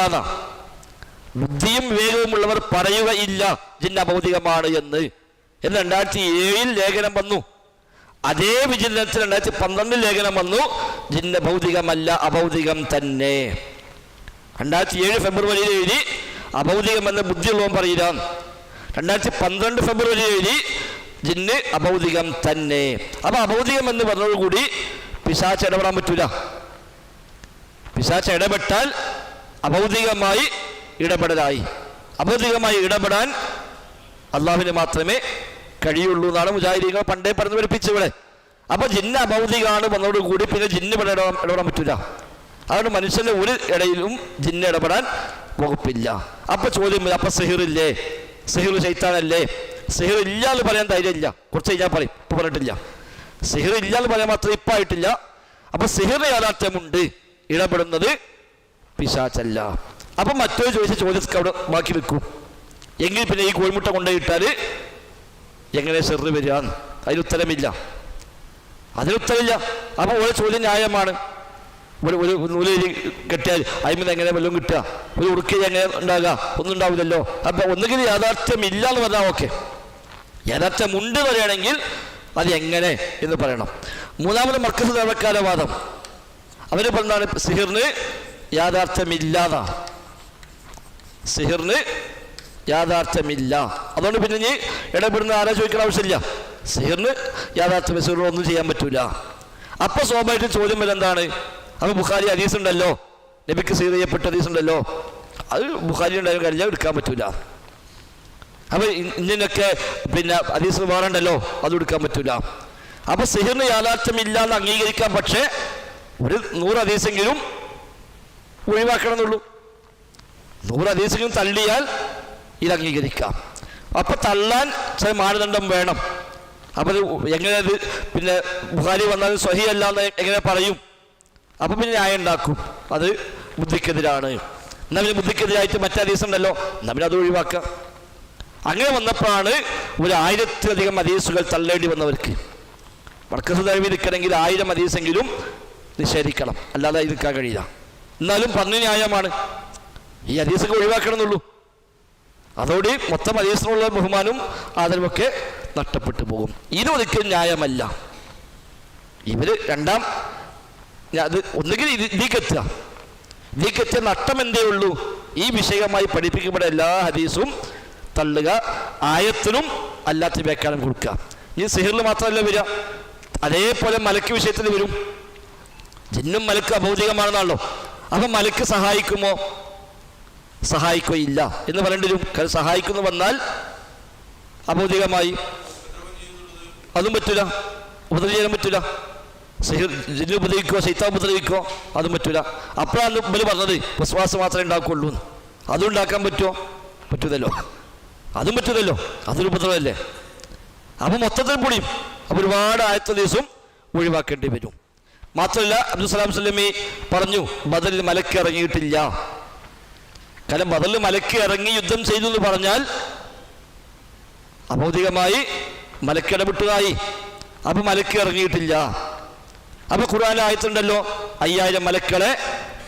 ബുദ്ധിയും വിവേകവുമുള്ളവർ പറയുകയില്ല ജിന്ന് അഭൗതികമാണ് എന്ന് 2007 ലേഖനം വന്നു. അതേ വിചിന്തനത്തിൽ 2012 ലേഖനം വന്നു, ജിന്ന് ഭൗതികമല്ല, അഭൗതികം തന്നെ. 2007 ഫെബ്രുവരിയിൽ എഴുതി അഭൗതികമെന്ന് ബുദ്ധിയുള്ളവൻ പറയില്ല. 2012 ഫെബ്രുവരിയിൽ എഴുതി ജിന്ന് അഭൗതികം തന്നെ. അപ്പൊ അഭൗതികം എന്ന് പറഞ്ഞതോടുകൂടി പിശാച് ഇടപെടാൻ പറ്റൂല. പിശാച് ഇടപെട്ടാൽ അഭൗതികമായി ഇടപെടലായി. അഭൗതികമായി ഇടപെടാൻ അള്ളാഹുവിന് മാത്രമേ കഴിയുള്ളൂ എന്നാണ് മുജാഹിദീങ്ങൾ പണ്ടേ പറഞ്ഞു പഠിപ്പിച്ചവിടെ. അപ്പൊ ജിന്ന് അഭൗതികമാണ് വന്നതോടുകൂടി പിന്നെ ജിന്ന് ഇടപെടാൻ പറ്റൂല. അതുകൊണ്ട് മനുഷ്യന്റെ ഒരു ഇടയിലും ജിന്ന് ഇടപെടാൻ വകുപ്പില്ല. അപ്പൊ ചോദ്യം, അപ്പൊ സിഹിറില്ലേ? സിഹിർ ശൈത്താനല്ലേ? സിഹിർ ഇല്ല എന്ന് പറയാൻ ധൈര്യമില്ല. കുറച്ച് കഴിഞ്ഞാൽ പറയും, ഇപ്പൊ പറഞ്ഞിട്ടില്ല. സിഹിർ ഇല്ല എന്ന് പറയാൻ മാത്രം ഇപ്പം ആയിട്ടില്ല. അപ്പൊ സിഹിറിന് യാഥാർത്ഥ്യമുണ്ട്, ഇടപെടുന്നത് പിശാചല്ല. അപ്പൊ മറ്റൊരു ചോദിച്ച ചോദ്യത്തിൽ അവിടെ ബാക്കി വെക്കും. എങ്കിൽ പിന്നെ ഈ കോഴിമുട്ട കൊണ്ടുപോയിട്ടാൽ എങ്ങനെ സിഹിർ വരിക? അതിനുത്തരമില്ല. അപ്പൊ ഒരു ചോദ്യം ന്യായമാണ്. ഒരു നൂലേരി കെട്ടിയാൽ അതിന് എങ്ങനെ വല്ലതും കിട്ടുക? ഒരു ഉറുക്കി എങ്ങനെ ഉണ്ടാകുക? ഒന്നും ഉണ്ടാവില്ലല്ലോ. അപ്പൊ ഒന്നുകിൽ യാഥാർത്ഥ്യം ഇല്ല എന്ന് പറഞ്ഞാൽ ഓക്കെ, യാഥാർത്ഥ്യമുണ്ട് പറയുകയാണെങ്കിൽ അത് എങ്ങനെ എന്ന് പറയണം. മൂന്നാമത് മർക്കസ് തവക്കാരുടെ വാദം, അവര് പറഞ്ഞാണ് സിഹിറിന് യാഥാർത്ഥ്യമില്ലാതാ. സിഹിറിന് യാഥാർത്ഥ്യമില്ല. അതുകൊണ്ട് പിന്നെ ഇനി ഇടപെടുന്ന ആരാ ചോദിക്കേണ്ട ആവശ്യമില്ല. സിഹിറിന് യാഥാർത്ഥ്യം, സിഹിറിന് ഒന്നും ചെയ്യാൻ പറ്റൂല. അപ്പൊ സ്വാഭാവികമായിട്ട് ചോദ്യം വരെ എന്താണ്? അപ്പൊ ബുഖാരി ഹദീസ് ഉണ്ടല്ലോ, നബിക്ക് സിഹിർ ചെയ്യപ്പെട്ട ഹദീസ് ഉണ്ടല്ലോ, അത് ബുഖാരി ഉണ്ടായാലും കഴിഞ്ഞാൽ എടുക്കാൻ പറ്റൂല. അപ്പൊ ഇങ്ങനെയൊക്കെ പിന്നെ ഹദീസ് വേറുണ്ടല്ലോ, അത് എടുക്കാൻ പറ്റൂല. അപ്പൊ സിഹിറിന് യാഥാർത്ഥ്യമില്ല എന്ന് അംഗീകരിക്കാം. പക്ഷേ ഒരു 100 ഹദീസെങ്കിലും ഒഴിവാക്കണം എന്നുള്ളൂ. 100 ഹദീസെങ്കിലും തള്ളിയാൽ ഇത് അംഗീകരിക്കാം. അപ്പൊ തള്ളാൻ ചില മാനദണ്ഡം വേണം. അപ്പൊ എങ്ങനെ അത് പിന്നെ ബുഖാരി വന്നാൽ സ്വഹീഹ് അല്ല എന്ന് എങ്ങനെ പറയും? അപ്പൊ പിന്നെ ന്യായം ഉണ്ടാക്കും, അത് ബുദ്ധിക്കെതിരാണ്. എന്നാൽ പിന്നെ ബുദ്ധിക്കെതിരായിട്ട് മറ്റേ ഹദീസ് ഉണ്ടല്ലോ, എന്നാൽ പിന്നെ അത് ഒഴിവാക്കാം. അങ്ങനെ വന്നപ്പോഴാണ് 1000-ലധികം ഹദീസുകൾ തള്ളേണ്ടി വന്നവർക്ക്. മർക്കസ് ദഅവ നിൽക്കണമെങ്കിൽ 1000 ഹദീസെങ്കിലും നിഷേധിക്കണം, അല്ലാതെ നിൽക്കാൻ കഴിയില്ല. എന്നാലും പറഞ്ഞ ന്യായമാണ്, ഈ ഹദീസൊക്കെ ഒഴിവാക്കണം എന്നുള്ളൂ. അതോടെ മൊത്തം ഹദീസിനുള്ള ബഹുമാനവും ആദരവൊക്കെ നഷ്ടപ്പെട്ടു പോകും. ഇതൊരിക്കലും ന്യായമല്ല. ഇവര് രണ്ടാം അത് ഒന്നുകിൽ ഇതിക്കെത്തിയ നഷ്ടം എന്തേ ഉള്ളൂ? ഈ വിഷയമായി പഠിപ്പിക്കപ്പെട്ട എല്ലാ ഹദീസും തള്ളുക, ആയത്തിനും അല്ലാത്ത വ്യാഖ്യാനം കൊടുക്കുക. ഈ സിഹിറിൽ മാത്രമല്ല വരിക, അതേപോലെ മലക്ക് വിഷയത്തിൽ വരും. ജിന്നും മലക്ക് അഭൗതികമാണെന്നാണല്ലോ. അപ്പം മലക്ക് സഹായിക്കുമോ? സഹായിക്കുകയില്ല എന്ന് പറയേണ്ടി വരും. കാരണം സഹായിക്കുന്നു വന്നാൽ അഭൗതികമായി അതും പറ്റില്ല, ഉപദ്രവം ചെയ്യാൻ പറ്റില്ല. ജിന്നു ഉപദ്രവിക്കോ ശൈത്താൻ ഉപദ്രവിക്കോ അതും പറ്റില്ല. അപ്പോഴാണ് ഇവര് പറഞ്ഞത് വിശ്വാസം മാത്രമേ ഉണ്ടാക്കുള്ളൂ. അതും ഉണ്ടാക്കാൻ പറ്റുമോ? പറ്റൂതല്ലോ, അതും പറ്റൂതല്ലോ, അതൊരു ഉപദ്രവമല്ലേ. അപ്പം മൊത്തത്തിൽ പൊടിയും. അപ്പം ഒരുപാട് ആയത്തെ ദിവസം ഒഴിവാക്കേണ്ടി വരും. മാത്രമല്ല അബ്ദുസ്സലാം സ്വലമി പറഞ്ഞു ബദറിൽ മലക്ക് ഇറങ്ങിയിട്ടില്ല. കാരണം ബദറിൽ മലക്ക് ഇറങ്ങി യുദ്ധം ചെയ്തു എന്ന് പറഞ്ഞാൽ അഭൗതികമായി മലക്ക് ഇടപെട്ടതായി. അപ്പം മലക്ക് ഇറങ്ങിയിട്ടില്ല. അപ്പൊ ഖുർആൻ ആയത്തുണ്ടല്ലോ 5000 മലക്കളെ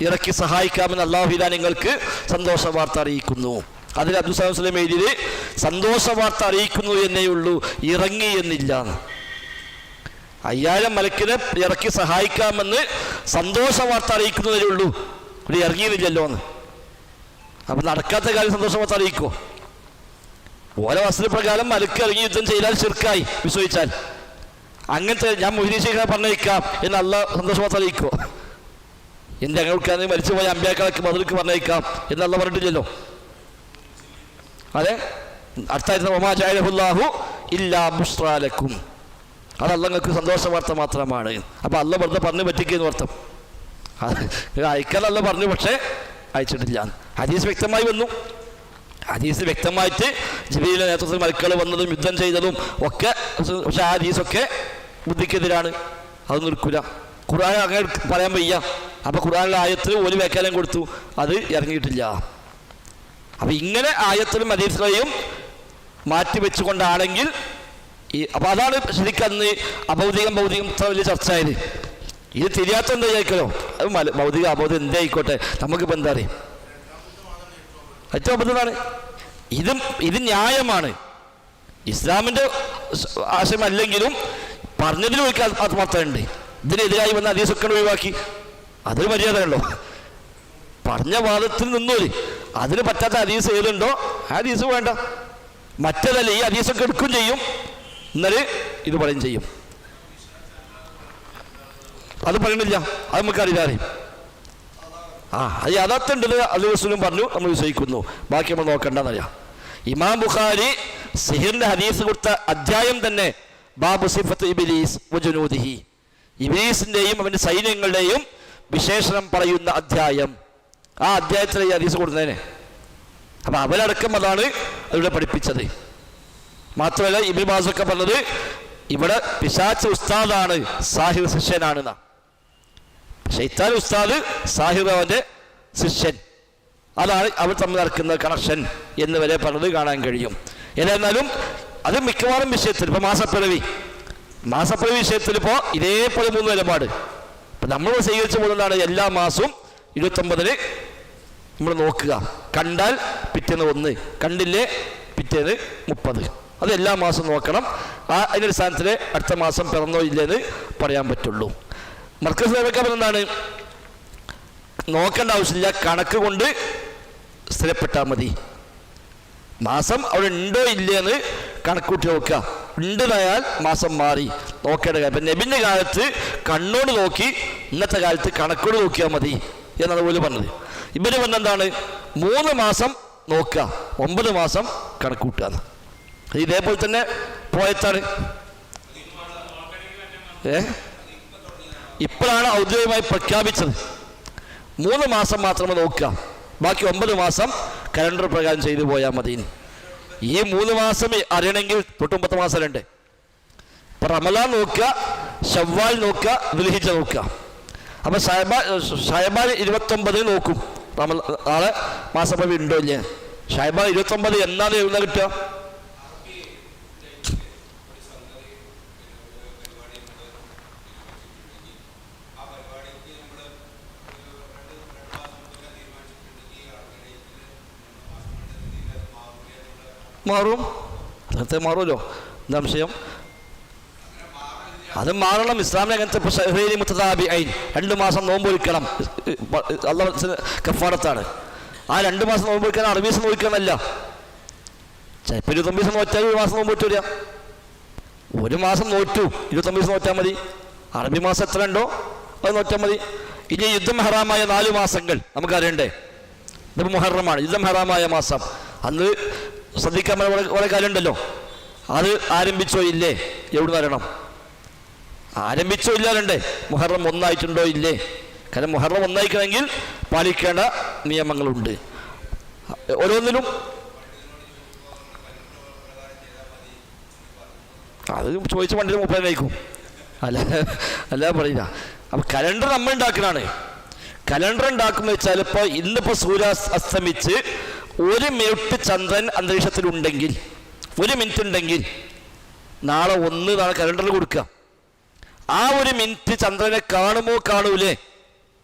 ഇറക്കി സഹായിക്കാമെന്ന് അല്ലാഹു നിങ്ങൾക്ക് സന്തോഷ വാർത്ത അറിയിക്കുന്നു. അതിൽ അബ്ദുസ്സലാം സ്വലമി എഴുതിയത് സന്തോഷ വാർത്ത അറിയിക്കുന്നു എന്നേ ഉള്ളൂ, ഇറങ്ങി എന്നില്ല. 5000 മലക്കിനെ ഇറക്കി സഹായിക്കാമെന്ന് സന്തോഷ വാർത്ത അറിയിക്കുന്നതേ ഉള്ളൂ, ഇവിടെ ഇറങ്ങിയില്ലല്ലോ എന്ന്. അപ്പൊ നടക്കാത്ത കാര്യം സന്തോഷ വാർത്ത അറിയിക്കോ? ഓരോ വസ്തുപ്രകാരം മലക്ക് ഇറങ്ങി യുദ്ധം ചെയ്താൽ ശിർക്കായി വിശ്വസിച്ചാൽ അങ്ങനത്തെ ഞാൻ മുഹ്രീശിഖെ പറഞ്ഞേക്കാം എന്ന് അള്ളാഹ് സന്തോഷ വാർത്ത അറിയിക്കോ? എൻ്റെ അങ്ങോട്ട് മരിച്ചുപോയ അമ്പ്യാക്കളൊക്കെ മതിലേക്ക് പറഞ്ഞേക്കാം എന്ന് അള്ളാഹ് പറഞ്ഞിട്ടില്ലല്ലോ. അതെ, അടുത്തായിരുന്നു ഇല്ലാ ബുശ്റാലക്കും, അത് അള്ളങ്ങൾക്ക് സന്തോഷ വാർത്ത മാത്രമാണ്. അപ്പം അള്ള വെറുതെ പറഞ്ഞു പറ്റിക്കുന്നു അർത്ഥം. അയക്കാൻ അള്ള പറഞ്ഞു, പക്ഷേ അയച്ചിട്ടില്ല. ഹദീസ് വ്യക്തമായി വന്നു. ഹദീസ് വ്യക്തമായിട്ട് ജിബ്രീലിന്റെ നേതൃത്വത്തിൽ മലക്കുകൾ വന്നതും യുദ്ധം ചെയ്തതും ഒക്കെ. പക്ഷെ ആ ഹദീസൊക്കെ ബുദ്ധിക്കെതിരാണ്, അത് നിൽക്കില്ല. ഖുർആൻ അങ്ങനെ പറയാൻ വയ്യ. അപ്പം ഖുർആനിലെ ആയത്തിൽ ഒരു വ്യാഖ്യാനം കൊടുത്തു, അത് ഇറങ്ങിയിട്ടില്ല. അപ്പം ഇങ്ങനെ ആയത്തിലും ഹദീസിലെയും മാറ്റിവെച്ചുകൊണ്ടാണെങ്കിൽ അപ്പം അതാണ് ശരിക്കും അന്ന് അഭൗതികം ഭൗതികം ഇത്ര വലിയ ചർച്ചയായത്. ഇത് തിരിയാത്ത എന്താ ചോദിക്കലോ, അത് ഭൗതിക അഭൗതികം എന്തേ ആയിക്കോട്ടെ, നമുക്കിപ്പോൾ എന്താ അറിയാം, ഏറ്റവും അബദ്ധമാണ്. ഇത് ന്യായമാണ്, ഇസ്ലാമിൻ്റെ ആശയമല്ലെങ്കിലും പറഞ്ഞതിലും ഒരു ആത്മാർത്ഥമുണ്ട്. ഇതിനെതിരായി വന്ന ഹദീസൊക്കെ ഒഴിവാക്കി, അതൊരു മര്യാദയുള്ളൂ. പറഞ്ഞ വാദത്തിൽ നിന്നൊരു അതിന് പറ്റാത്ത ഹദീസ് ഏതുണ്ടോ ആ ഹദീസ് വേണ്ട. മറ്റേതല്ല, ഈ ഹദീസൊക്കെ എടുക്കും ചെയ്യും, എന്നാല് ഇത് പറയും ചെയ്യും. അത് പറയണില്ല, അത് നമുക്കറിയാം. അത് യാഥാർത്ഥ്യമുണ്ടത് അള്ളാഹു റസൂലും പറഞ്ഞു, നമ്മൾ വിശ്വസിക്കുന്നു. ബാക്കി നമ്മൾ നോക്കണ്ടെന്നറിയാം. ഇമാം ബുഖാരി സിഹിറിന്റെ ഹദീസ് കൊടുത്ത അധ്യായം തന്നെ ബാബു സിഫത്ത് ഇബ്ലീസ് വജുനൂദിഹി, ഇബ്ലീസിന്റെയും അവന്റെ സൈന്യങ്ങളുടെയും വിശേഷണം പറയുന്ന അധ്യായം. ആ അധ്യായത്തിലെ ഈ ഹദീസ് കൊടുത്തതിനെ അപ്പം അവരടക്കം അതാണ് അവിടെ പഠിപ്പിച്ചത്. മാത്രമല്ല ഇബ്നു ബാസൊക്കെ പറഞ്ഞത് ഇവിടെ പിശാച് ഉസ്താദാണ്, സാഹിർ ശിഷ്യനാണെന്നാ. ശൈത്താൻ ഉസ്താദ്, സാഹിർ അവന്റെ ശിഷ്യൻ, അതാണ് അവർ തമ്മിൽ നടക്കുന്ന കണക്ഷൻ എന്ന് വരെ പറഞ്ഞത് കാണാൻ കഴിയും. ഏതായിരുന്നാലും അത് മിക്കവാറും വിഷയത്തിൽ ഇപ്പൊ മാസപ്പിറവി വിഷയത്തിൽ ഇപ്പോൾ ഇതേപോലെ 3 നിലപാട് ഇപ്പൊ നമ്മൾ സ്വീകരിച്ചു പോകുന്നതാണ്. എല്ലാ മാസവും 29-ന് നമ്മൾ നോക്കുക, കണ്ടാൽ പിറ്റേന്ന് 1, കണ്ടില്ലേ പിറ്റേന്ന് 30. അത് എല്ലാ മാസവും നോക്കണം. അതിൻ്റെ അടിസ്ഥാനത്തിൽ അടുത്ത മാസം പിറന്നോ ഇല്ലെന്ന് പറയാൻ പറ്റുള്ളൂ. മർക്കസ് സേവക്കാൻ എന്താണ്, നോക്കേണ്ട ആവശ്യമില്ല, കണക്ക് കൊണ്ട് സ്ഥിരപ്പെട്ടാൽ മതി. മാസം അവിടെ ഉണ്ടോ ഇല്ലേന്ന് കണക്കൂട്ടി നോക്കുക. ഉണ്ടെന്നായാൽ മാസം മാറി നോക്കേണ്ട കാര്യം. ഇപ്പം നബിൻ്റെ കാലത്ത് കണ്ണോട് നോക്കി, ഇന്നത്തെ കാലത്ത് കണക്കോട് നോക്കിയാൽ മതി എന്നാണ് പോലെ പറഞ്ഞത്. ഇവര് പറഞ്ഞെന്താണ്, 3 മാസം നോക്കുക, 9 മാസം കണക്കൂട്ടുക. ഇതേപോലെ തന്നെ പോയത്താണ്. ഇപ്പോഴാണ് ഔദ്യോഗികമായി പ്രഖ്യാപിച്ചത്. 3 മാസം മാത്രമേ നോക്കുക, ബാക്കി 9 മാസം കലണ്ടർ പ്രകാരം ചെയ്തു പോയാൽ മതി. ഈ 3 മാസം അറിയണമെങ്കിൽ 9 മാസമുണ്ട്. ഇപ്പം റമളാൻ നോക്കുക, ശവ്വാൽ നോക്കുക, ദുൽഹിജ്ജ നോക്കുക. അപ്പം ഷഅബാൻ 29 നോക്കും. നാളെ മാസപ്പഴി ഉണ്ടോ ഇല്ലേ. ഷഅബാൻ 29 എന്നാണ് എഴുതാൻ കിട്ടുക. മാറും, നേരത്തെ മാറുമല്ലോ. എന്താ വിഷയം? അത് മാറണം. ഇസ്ലാമിൽ അങ്ങനത്തെ 2 മാസം നോമ്പൊഴിക്കണം. അള്ളാഹ് കഫാറത്താണ്. ആ 2 മാസം നോമ്പൊഴിക്കാൻ 60 ദിവസം നോക്കിക്കാനല്ല. ചിലപ്പോൾ 29 ദിവസം നോറ്റാൽ 1 മാസം നോമ്പ് പറ്റൂല. 1 മാസം നോറ്റു 29 ദിവസം നോറ്റാൽ മതി. അറബി മാസം എത്ര ഉണ്ടോ അത് നോറ്റാൽ മതി. ഇനി യുദ്ധം ഹറാമായ 4 മാസങ്ങൾ നമുക്കറിയണ്ടേ? ഇത് മുഹറമാണ്, യുദ്ധം ഹറാമായ മാസം. അന്ന് ശ്രദ്ധിക്കാൻ കുറെ കാര്യമുണ്ടല്ലോ. അത് ആരംഭിച്ചോ ഇല്ലേ? എവിടുന്ന് അറിയണം? ആരംഭിച്ചോ ഇല്ല അറിയണ്ടേ? മുഹറം 1 ആയിട്ടുണ്ടോ ഇല്ലേ? കാരണം മുഹറം 1 ആയിക്കണമെങ്കിൽ പാലിക്കേണ്ട നിയമങ്ങളുണ്ട്. ഓരോന്നിലും അത് ചോദിച്ച പണ്ടിന് മുപ്പതിനായിരിക്കും, അല്ല പറയില്ല. അപ്പം കലണ്ടർ നമ്മൾ ഉണ്ടാക്കണതാണ്. കലണ്ടർ ഉണ്ടാക്കുന്ന വെച്ചാൽ ഇപ്പോൾ ഇന്നിപ്പോൾ സൂര്യ അസ്തമിച്ച് 1 മിനിറ്റ് ചന്ദ്രൻ അന്തരീക്ഷത്തിലുണ്ടെങ്കിൽ, 1 മിനിറ്റ് ഉണ്ടെങ്കിൽ നാളെ 1 നാളെ കലണ്ടറിൽ കൊടുക്കുക. ആ 1 മിനിറ്റ് ചന്ദ്രനെ കാണുമോ കാണൂലേ?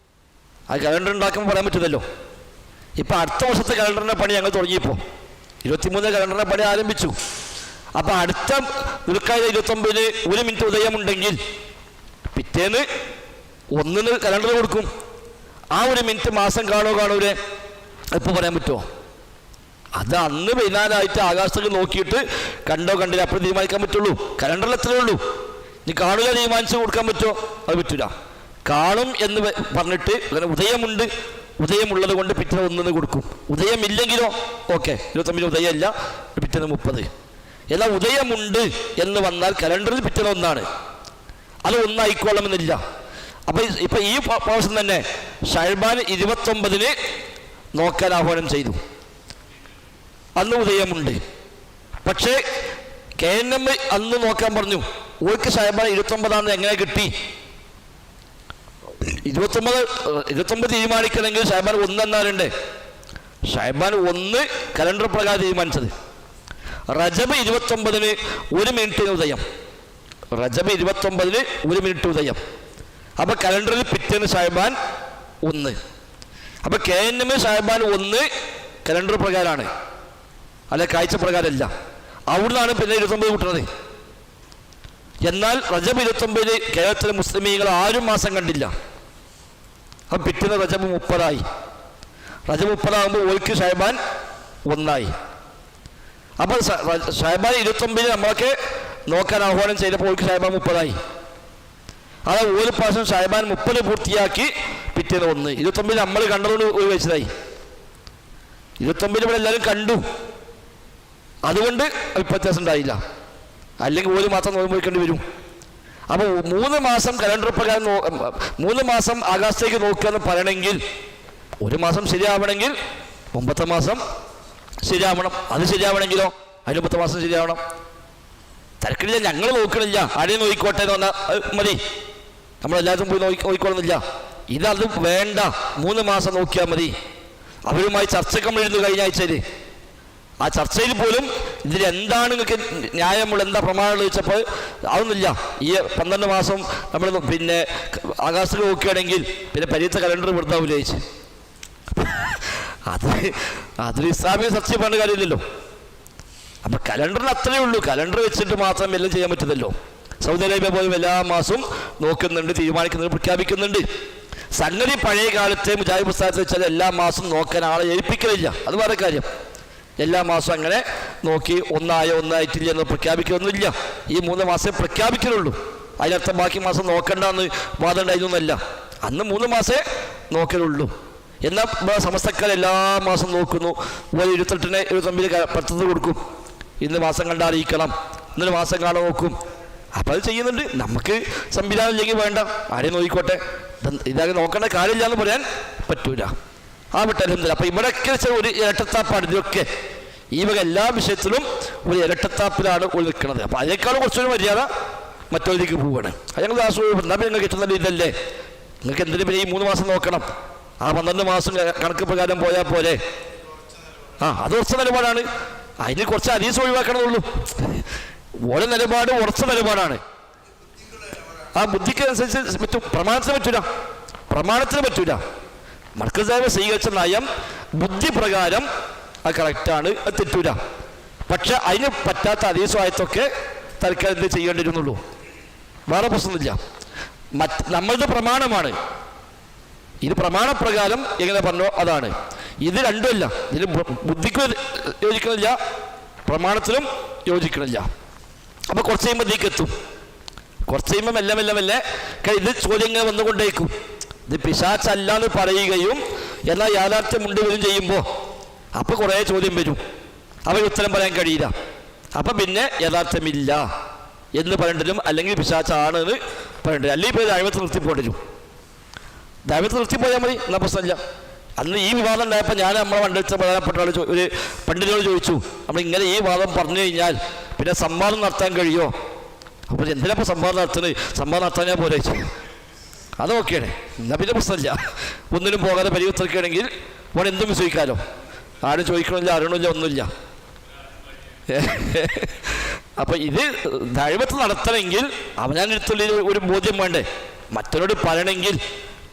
ആ കലണ്ടർ ഉണ്ടാക്കുമ്പോൾ പറയാൻ പറ്റില്ലല്ലോ. ഇപ്പം അടുത്ത വർഷത്തെ കലണ്ടറിൻ്റെ പണി ഞങ്ങൾ തുടങ്ങിയപ്പോൾ 23 കലണ്ടറിൻ്റെ പണി ആരംഭിച്ചു. അപ്പം അടുത്ത ദുൽഖഅദ 29 1 മിനിറ്റ് ഉദയമുണ്ടെങ്കിൽ പിറ്റേന്ന് 1 കലണ്ടർ കൊടുക്കും. ആ 1 മിനിറ്റ് മാസം കാണൂലേ? ഇപ്പോൾ പറയാൻ പറ്റുമോ? അത് അന്ന് വൈകുന്നേരമായിട്ട് ആകാശത്തേക്ക് നോക്കിയിട്ട് കണ്ടോ കണ്ടില്ല അപ്പോൾ തീരുമാനിക്കാൻ പറ്റുള്ളൂ. കലണ്ടറിൽ എത്രയേ ഉള്ളൂ. ഇനി കാണൂല തീരുമാനിച്ച് കൊടുക്കാൻ പറ്റുമോ? അത് പറ്റില്ല. കാണും എന്ന് പറഞ്ഞിട്ട് അങ്ങനെ ഉദയമുണ്ട്, ഉദയമുള്ളത് കൊണ്ട് പിറ്റേന്ന് 1 കൊടുക്കും. ഉദയമില്ലെങ്കിലോ ഓക്കെ 29 ഉദയമില്ല, പിറ്റേന്ന് 30. എന്നാൽ ഉദയമുണ്ട് എന്ന് വന്നാൽ കലണ്ടറിൽ പിറ്റേന്ന് 1. അത് 1 ആയിക്കോളണമെന്നില്ല. അപ്പം ഇപ്പം ഈ പ്രാവശ്യം തന്നെ ഷഅബാൻ 29 നോക്കാൻ ആഹ്വാനം ചെയ്തു. അന്ന് ഉദയമുണ്ട്. പക്ഷേ KNM അന്ന് നോക്കാൻ പറഞ്ഞു. ഓർക്ക് ഷഅബാൻ 29 എങ്ങനെ കിട്ടി? 29 തീരുമാനിക്കണമെങ്കിൽ ഷഅബാൻ 1 എന്നാലുണ്ട്. ഷഅബാൻ 1 കലണ്ടർ പ്രകാരം തീരുമാനിച്ചത്. റജബ് 29 1 മിനിറ്റിന് ഉദയം. റജബ് 29 1 മിനിറ്റ് ഉദയം. അപ്പം കലണ്ടറിൽ പിറ്റേന്ന് ഷഅബാൻ 1. അപ്പം KNM ഷഅബാൻ 1 കലണ്ടർ പ്രകാരമാണ്, അല്ലെ കാഴ്ച പ്രകാരമല്ല. അവിടുന്നാണ് പിന്നെ 29 കൂട്ടുന്നത്. എന്നാൽ റജബ് 29 കേരളത്തിലെ മുസ്ലിമീങ്ങൾ ആരും മാസം കണ്ടില്ല. അപ്പം പിറ്റേന്ന് റജബ് 30 റജബ് 30 ഓൾക്ക് ഷഅബാൻ 1. അപ്പോൾ ഷഅബാൻ 29 നമ്മളൊക്കെ നോക്കാൻ ആഹ്വാനം ചെയ്തപ്പോൾ ഓൾക്ക് ഷഅബാൻ 30. അത് ഒരു പ്രാവശ്യം ഷഅബാൻ 30 പൂർത്തിയാക്കി പിറ്റേന്ന് 1. 29 നമ്മൾ കണ്ടതുകൊണ്ട് ഒരു വെച്ചതായി. 29 ഇവിടെ എല്ലാവരും കണ്ടു, അതുകൊണ്ട് വ്യത്യാസം ഉണ്ടായില്ല. അല്ലെങ്കിൽ 1 മാസം നോമ്പ് വയ്ക്കേണ്ടി വരും. അപ്പോൾ 3 മാസം കലണ്ടർ പ്രകാരം 3 മാസം ആകാശത്തേക്ക് നോക്കുക എന്ന് പറയണമെങ്കിൽ 1 മാസം ശരിയാവണമെങ്കിൽ 9 മാസം ശരിയാവണം. അത് ശരിയാവണമെങ്കിലോ അതിന് 10 മാസം ശരിയാവണം. തിരക്കില്ല, ഞങ്ങൾ നോക്കണില്ല, ആരെയും നോക്കിക്കോട്ടെ എന്ന് പറഞ്ഞാൽ മതി. നമ്മളെല്ലാവരും പോയി നോക്കിക്കോളുന്നില്ല. ഇതത് വേണ്ട, 3 മാസം നോക്കിയാൽ മതി. അവരുമായി ചർച്ചയ്ക്ക് നമ്മൾ ഇരുന്നു കഴിഞ്ഞ ആഴ്ചയിൽ. ആ ചർച്ചയിൽ പോലും ഇതിൽ എന്താണ് നിങ്ങൾക്ക് ന്യായമുള്ള എന്താ പ്രമാണങ്ങൾ ചോദിച്ചപ്പോൾ അതൊന്നുമില്ല. ഈ 12 മാസം നമ്മൾ പിന്നെ ആകാശത്തിൽ നോക്കുകയാണെങ്കിൽ പിന്നെ പരീക്ഷ കലണ്ടർ വെറുതാവില്ല ചോദിച്ച്. അതിൽ ഇസ്ലാമിക ചർച്ച ചെയ്യേണ്ട കാര്യമില്ലല്ലോ. അപ്പം കലണ്ടറിന് അത്രയേ ഉള്ളൂ. കലണ്ടർ വെച്ചിട്ട് മാത്രം എല്ലാം ചെയ്യാൻ പറ്റുന്നല്ലോ. സൗദി അറേബ്യ പോലും എല്ലാ മാസവും നോക്കുന്നുണ്ട്, തീരുമാനിക്കുന്നുണ്ട്, പ്രഖ്യാപിക്കുന്നുണ്ട്. സംഗതി പഴയ കാലത്തെ മുജാഹിദ് പുസ്തകത്തിൽ വെച്ചാൽ എല്ലാ മാസവും നോക്കാൻ ആളെ ഏൽപ്പിക്കലില്ല. അത് വേറെ കാര്യം. എല്ലാ മാസവും അങ്ങനെ നോക്കി 1 എന്ന് പ്രഖ്യാപിക്കുകയൊന്നുമില്ല. ഈ 3 മാസമേ പ്രഖ്യാപിക്കലുള്ളൂ. അതിനർത്ഥം ബാക്കി മാസം നോക്കണ്ടെന്ന് വാദം ഉണ്ടായിരുന്നല്ല. അന്ന് 3 മാസമേ നോക്കലുള്ളൂ. എന്നാൽ സമസ്തക്കാർ എല്ലാ മാസം നോക്കുന്നു. 28-ന് 29 പത്രത്തിൽ കൊടുക്കും. ഇന്ന് മാസം കണ്ട് അറിയിക്കണം, ഇന്നൊരു മാസം കാണാൻ നോക്കും. അപ്പം അത് ചെയ്യുന്നുണ്ട്. നമുക്ക് സംവിധാനം ഇല്ലെങ്കിൽ വേണ്ട, ആരെയും നോക്കിക്കോട്ടെ, ഇതാകെ നോക്കേണ്ട കാര്യമില്ല എന്ന് പറയാൻ പറ്റൂല. ആ വിട്ടല്ല. അപ്പം ഇവിടെയൊക്കെ ഒരു ഇരട്ടത്താപ്പാണ്. ഇതിലൊക്കെ ഈ വക എല്ലാ വിഷയത്തിലും ഒരു ഇരട്ടത്താപ്പിലാണ് നിൽക്കുന്നത്. അപ്പം അതിനേക്കാളും കുറച്ചൊരു മര്യാദ മറ്റൊരിലേക്ക് പോവുകയാണ്. അത് ഞങ്ങൾ എന്നാൽ നിങ്ങൾക്ക് കിട്ടുന്ന ഇതല്ലേ, നിങ്ങൾക്ക് എന്തിനും പിന്നെ ഈ 3 മാസം നോക്കണം. ആ 12 മാസം കണക്ക് പ്രകാരം പോയാൽ പോലെ. അത് ഉറച്ച നിലപാടാണ്. അതിന് കുറച്ച് ഹദീസ് ഒഴിവാക്കണമെന്നുള്ളൂ. ഓരോ നിലപാട് ഉറച്ച നിലപാടാണ്. ആ ബുദ്ധിക്കനുസരിച്ച് പറ്റും, പ്രമാണത്തിന് പറ്റൂല. മർക്കസ് സാഹിബ് സ്വീകരിച്ച നയം ബുദ്ധി പ്രകാരം അത് കറക്റ്റാണ്, അത് തെറ്റൂല. പക്ഷെ അതിന് പറ്റാത്ത ഹദീസും ആയത്തൊക്കെ തൽക്കാലം എന്ത് ചെയ്യേണ്ടി വരുന്നുള്ളൂ, വേറെ പ്രശ്നമില്ല. നമ്മളുടെ പ്രമാണമാണ് ഇത്. പ്രമാണപ്രകാരം എങ്ങനെ പറഞ്ഞോ അതാണ്. ഇത് രണ്ടുമല്ല. ഇതിന് ബുദ്ധിക്ക് യോജിക്കണില്ല, പ്രമാണത്തിലും യോജിക്കണില്ല. അപ്പോൾ കുറച്ച് കഴിയുമ്പോൾ ഇതിലേക്ക് എത്തും. കുറച്ച് കഴിയുമ്പോൾ മെല്ലെ മെല്ലെ മെല്ലെ ഇത് ചോദ്യങ്ങൾ വന്നുകൊണ്ടേക്കും. ഇത് പിശാചല്ലാന്ന് പറയുകയും എന്നാൽ യാഥാർത്ഥ്യമുണ്ട് വരും ചെയ്യുമ്പോൾ അപ്പോൾ കുറേ ചോദ്യം വരും. അവർ ഉത്തരം പറയാൻ കഴിയില്ല. അപ്പം പിന്നെ യഥാർത്ഥമില്ല എന്ന് പറയേണ്ടതും അല്ലെങ്കിൽ പിശാചാണെന്ന് പറയേണ്ടത്. അല്ലെങ്കിൽ ഇപ്പോൾ ദൈവത്തെ നിർത്തിപ്പോണ്ടരും. ദൈവത്തെ നിർത്തിപ്പോയാൽ മതി, എന്നാൽ പ്രശ്നമില്ല. അന്ന് ഈ വിവാദം ഉണ്ടായപ്പോൾ ഞാൻ നമ്മളെ പണ്ഡിത പ്രധാനപ്പെട്ട ഒരു പണ്ഡിതനോട് ചോദിച്ചു, നമ്മളിങ്ങനെ ഈ വാദം പറഞ്ഞു കഴിഞ്ഞാൽ പിന്നെ സംവാദം നടത്താൻ കഴിയുമോ? അപ്പോൾ എന്തിനാപ്പോൾ സംവാദം നടത്തുന്നത്? സംവാദം നടത്താൻ പോലെ ചോദിച്ചു. അതൊക്കെയാണ്. എന്നാൽ പിന്നെ പ്രശ്നമില്ല. ഒന്നിനും പോകാതെ പരിവർത്തിക്കുകയാണെങ്കിൽ ഓൻ എന്തും വിശ്വസിക്കാമല്ലോ. ആരും ചോദിക്കണില്ല, അറിയണില്ല, ഒന്നുമില്ല. അപ്പം ഇത് ദൈവത്ത് നടത്തണമെങ്കിൽ അവനാനെടുത്തുള്ള ഒരു ബോധ്യം വേണ്ടേ? മറ്റവരോട് പറയണമെങ്കിൽ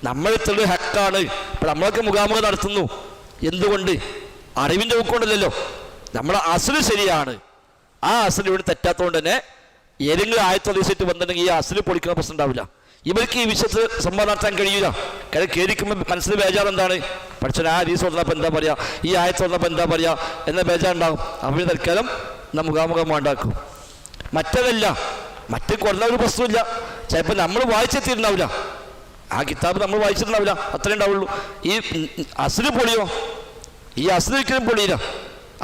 നമ്മളെടുത്തുള്ള ഹക്കാണ്. ഇപ്പം നമ്മളൊക്കെ മുഖാമുഖം നടത്തുന്നു. എന്തുകൊണ്ട്? അറിവിൻ്റെ ഉൾക്കൊണ്ടല്ലോ. നമ്മളെ അസ്ല് ശരിയാണ്. ആ അസ്ല് ഇവിടെ തെറ്റാത്തതുകൊണ്ട് തന്നെ ഏതെങ്കിലും ആയത്തോദിച്ചിട്ട് വന്നിട്ടുണ്ടെങ്കിൽ ഈ അസ്ല് പൊളിക്കുന്ന പ്രശ്നം ഉണ്ടാവില്ല. ഇവർക്ക് ഈ വിഷയത്തിൽ സംവാദം നടത്താൻ കഴിയില്ല. കാര്യം കേൾക്കുമ്പോൾ മനസ്സിൽ ബേജാറ് എന്താണ്? പഠിച്ചത് ആ ഹദീസ് പറഞ്ഞപ്പോൾ എന്താ പറയുക, ഈ ആയത്ത് പറഞ്ഞപ്പോൾ എന്താ പറയുക എന്ന ബേജാറുണ്ടാകും. അവർ തൽക്കാലം മുഖാമുഖം ഉണ്ടാക്കും. മറ്റതല്ല, മറ്റ് കൊല്ല ഒരു പ്രശ്നമില്ല. ചിലപ്പോൾ നമ്മൾ വായിച്ചെത്തിയിട്ടുണ്ടാവില്ല, ആ കിതാബ് നമ്മൾ വായിച്ചിട്ടുണ്ടാവില്ല, അത്രേ ഉണ്ടാവുള്ളൂ. ഈ അസ്ല് പൊളിയോ? ഈ അസ്ല് ഒരിക്കലും പൊളിയില്ല.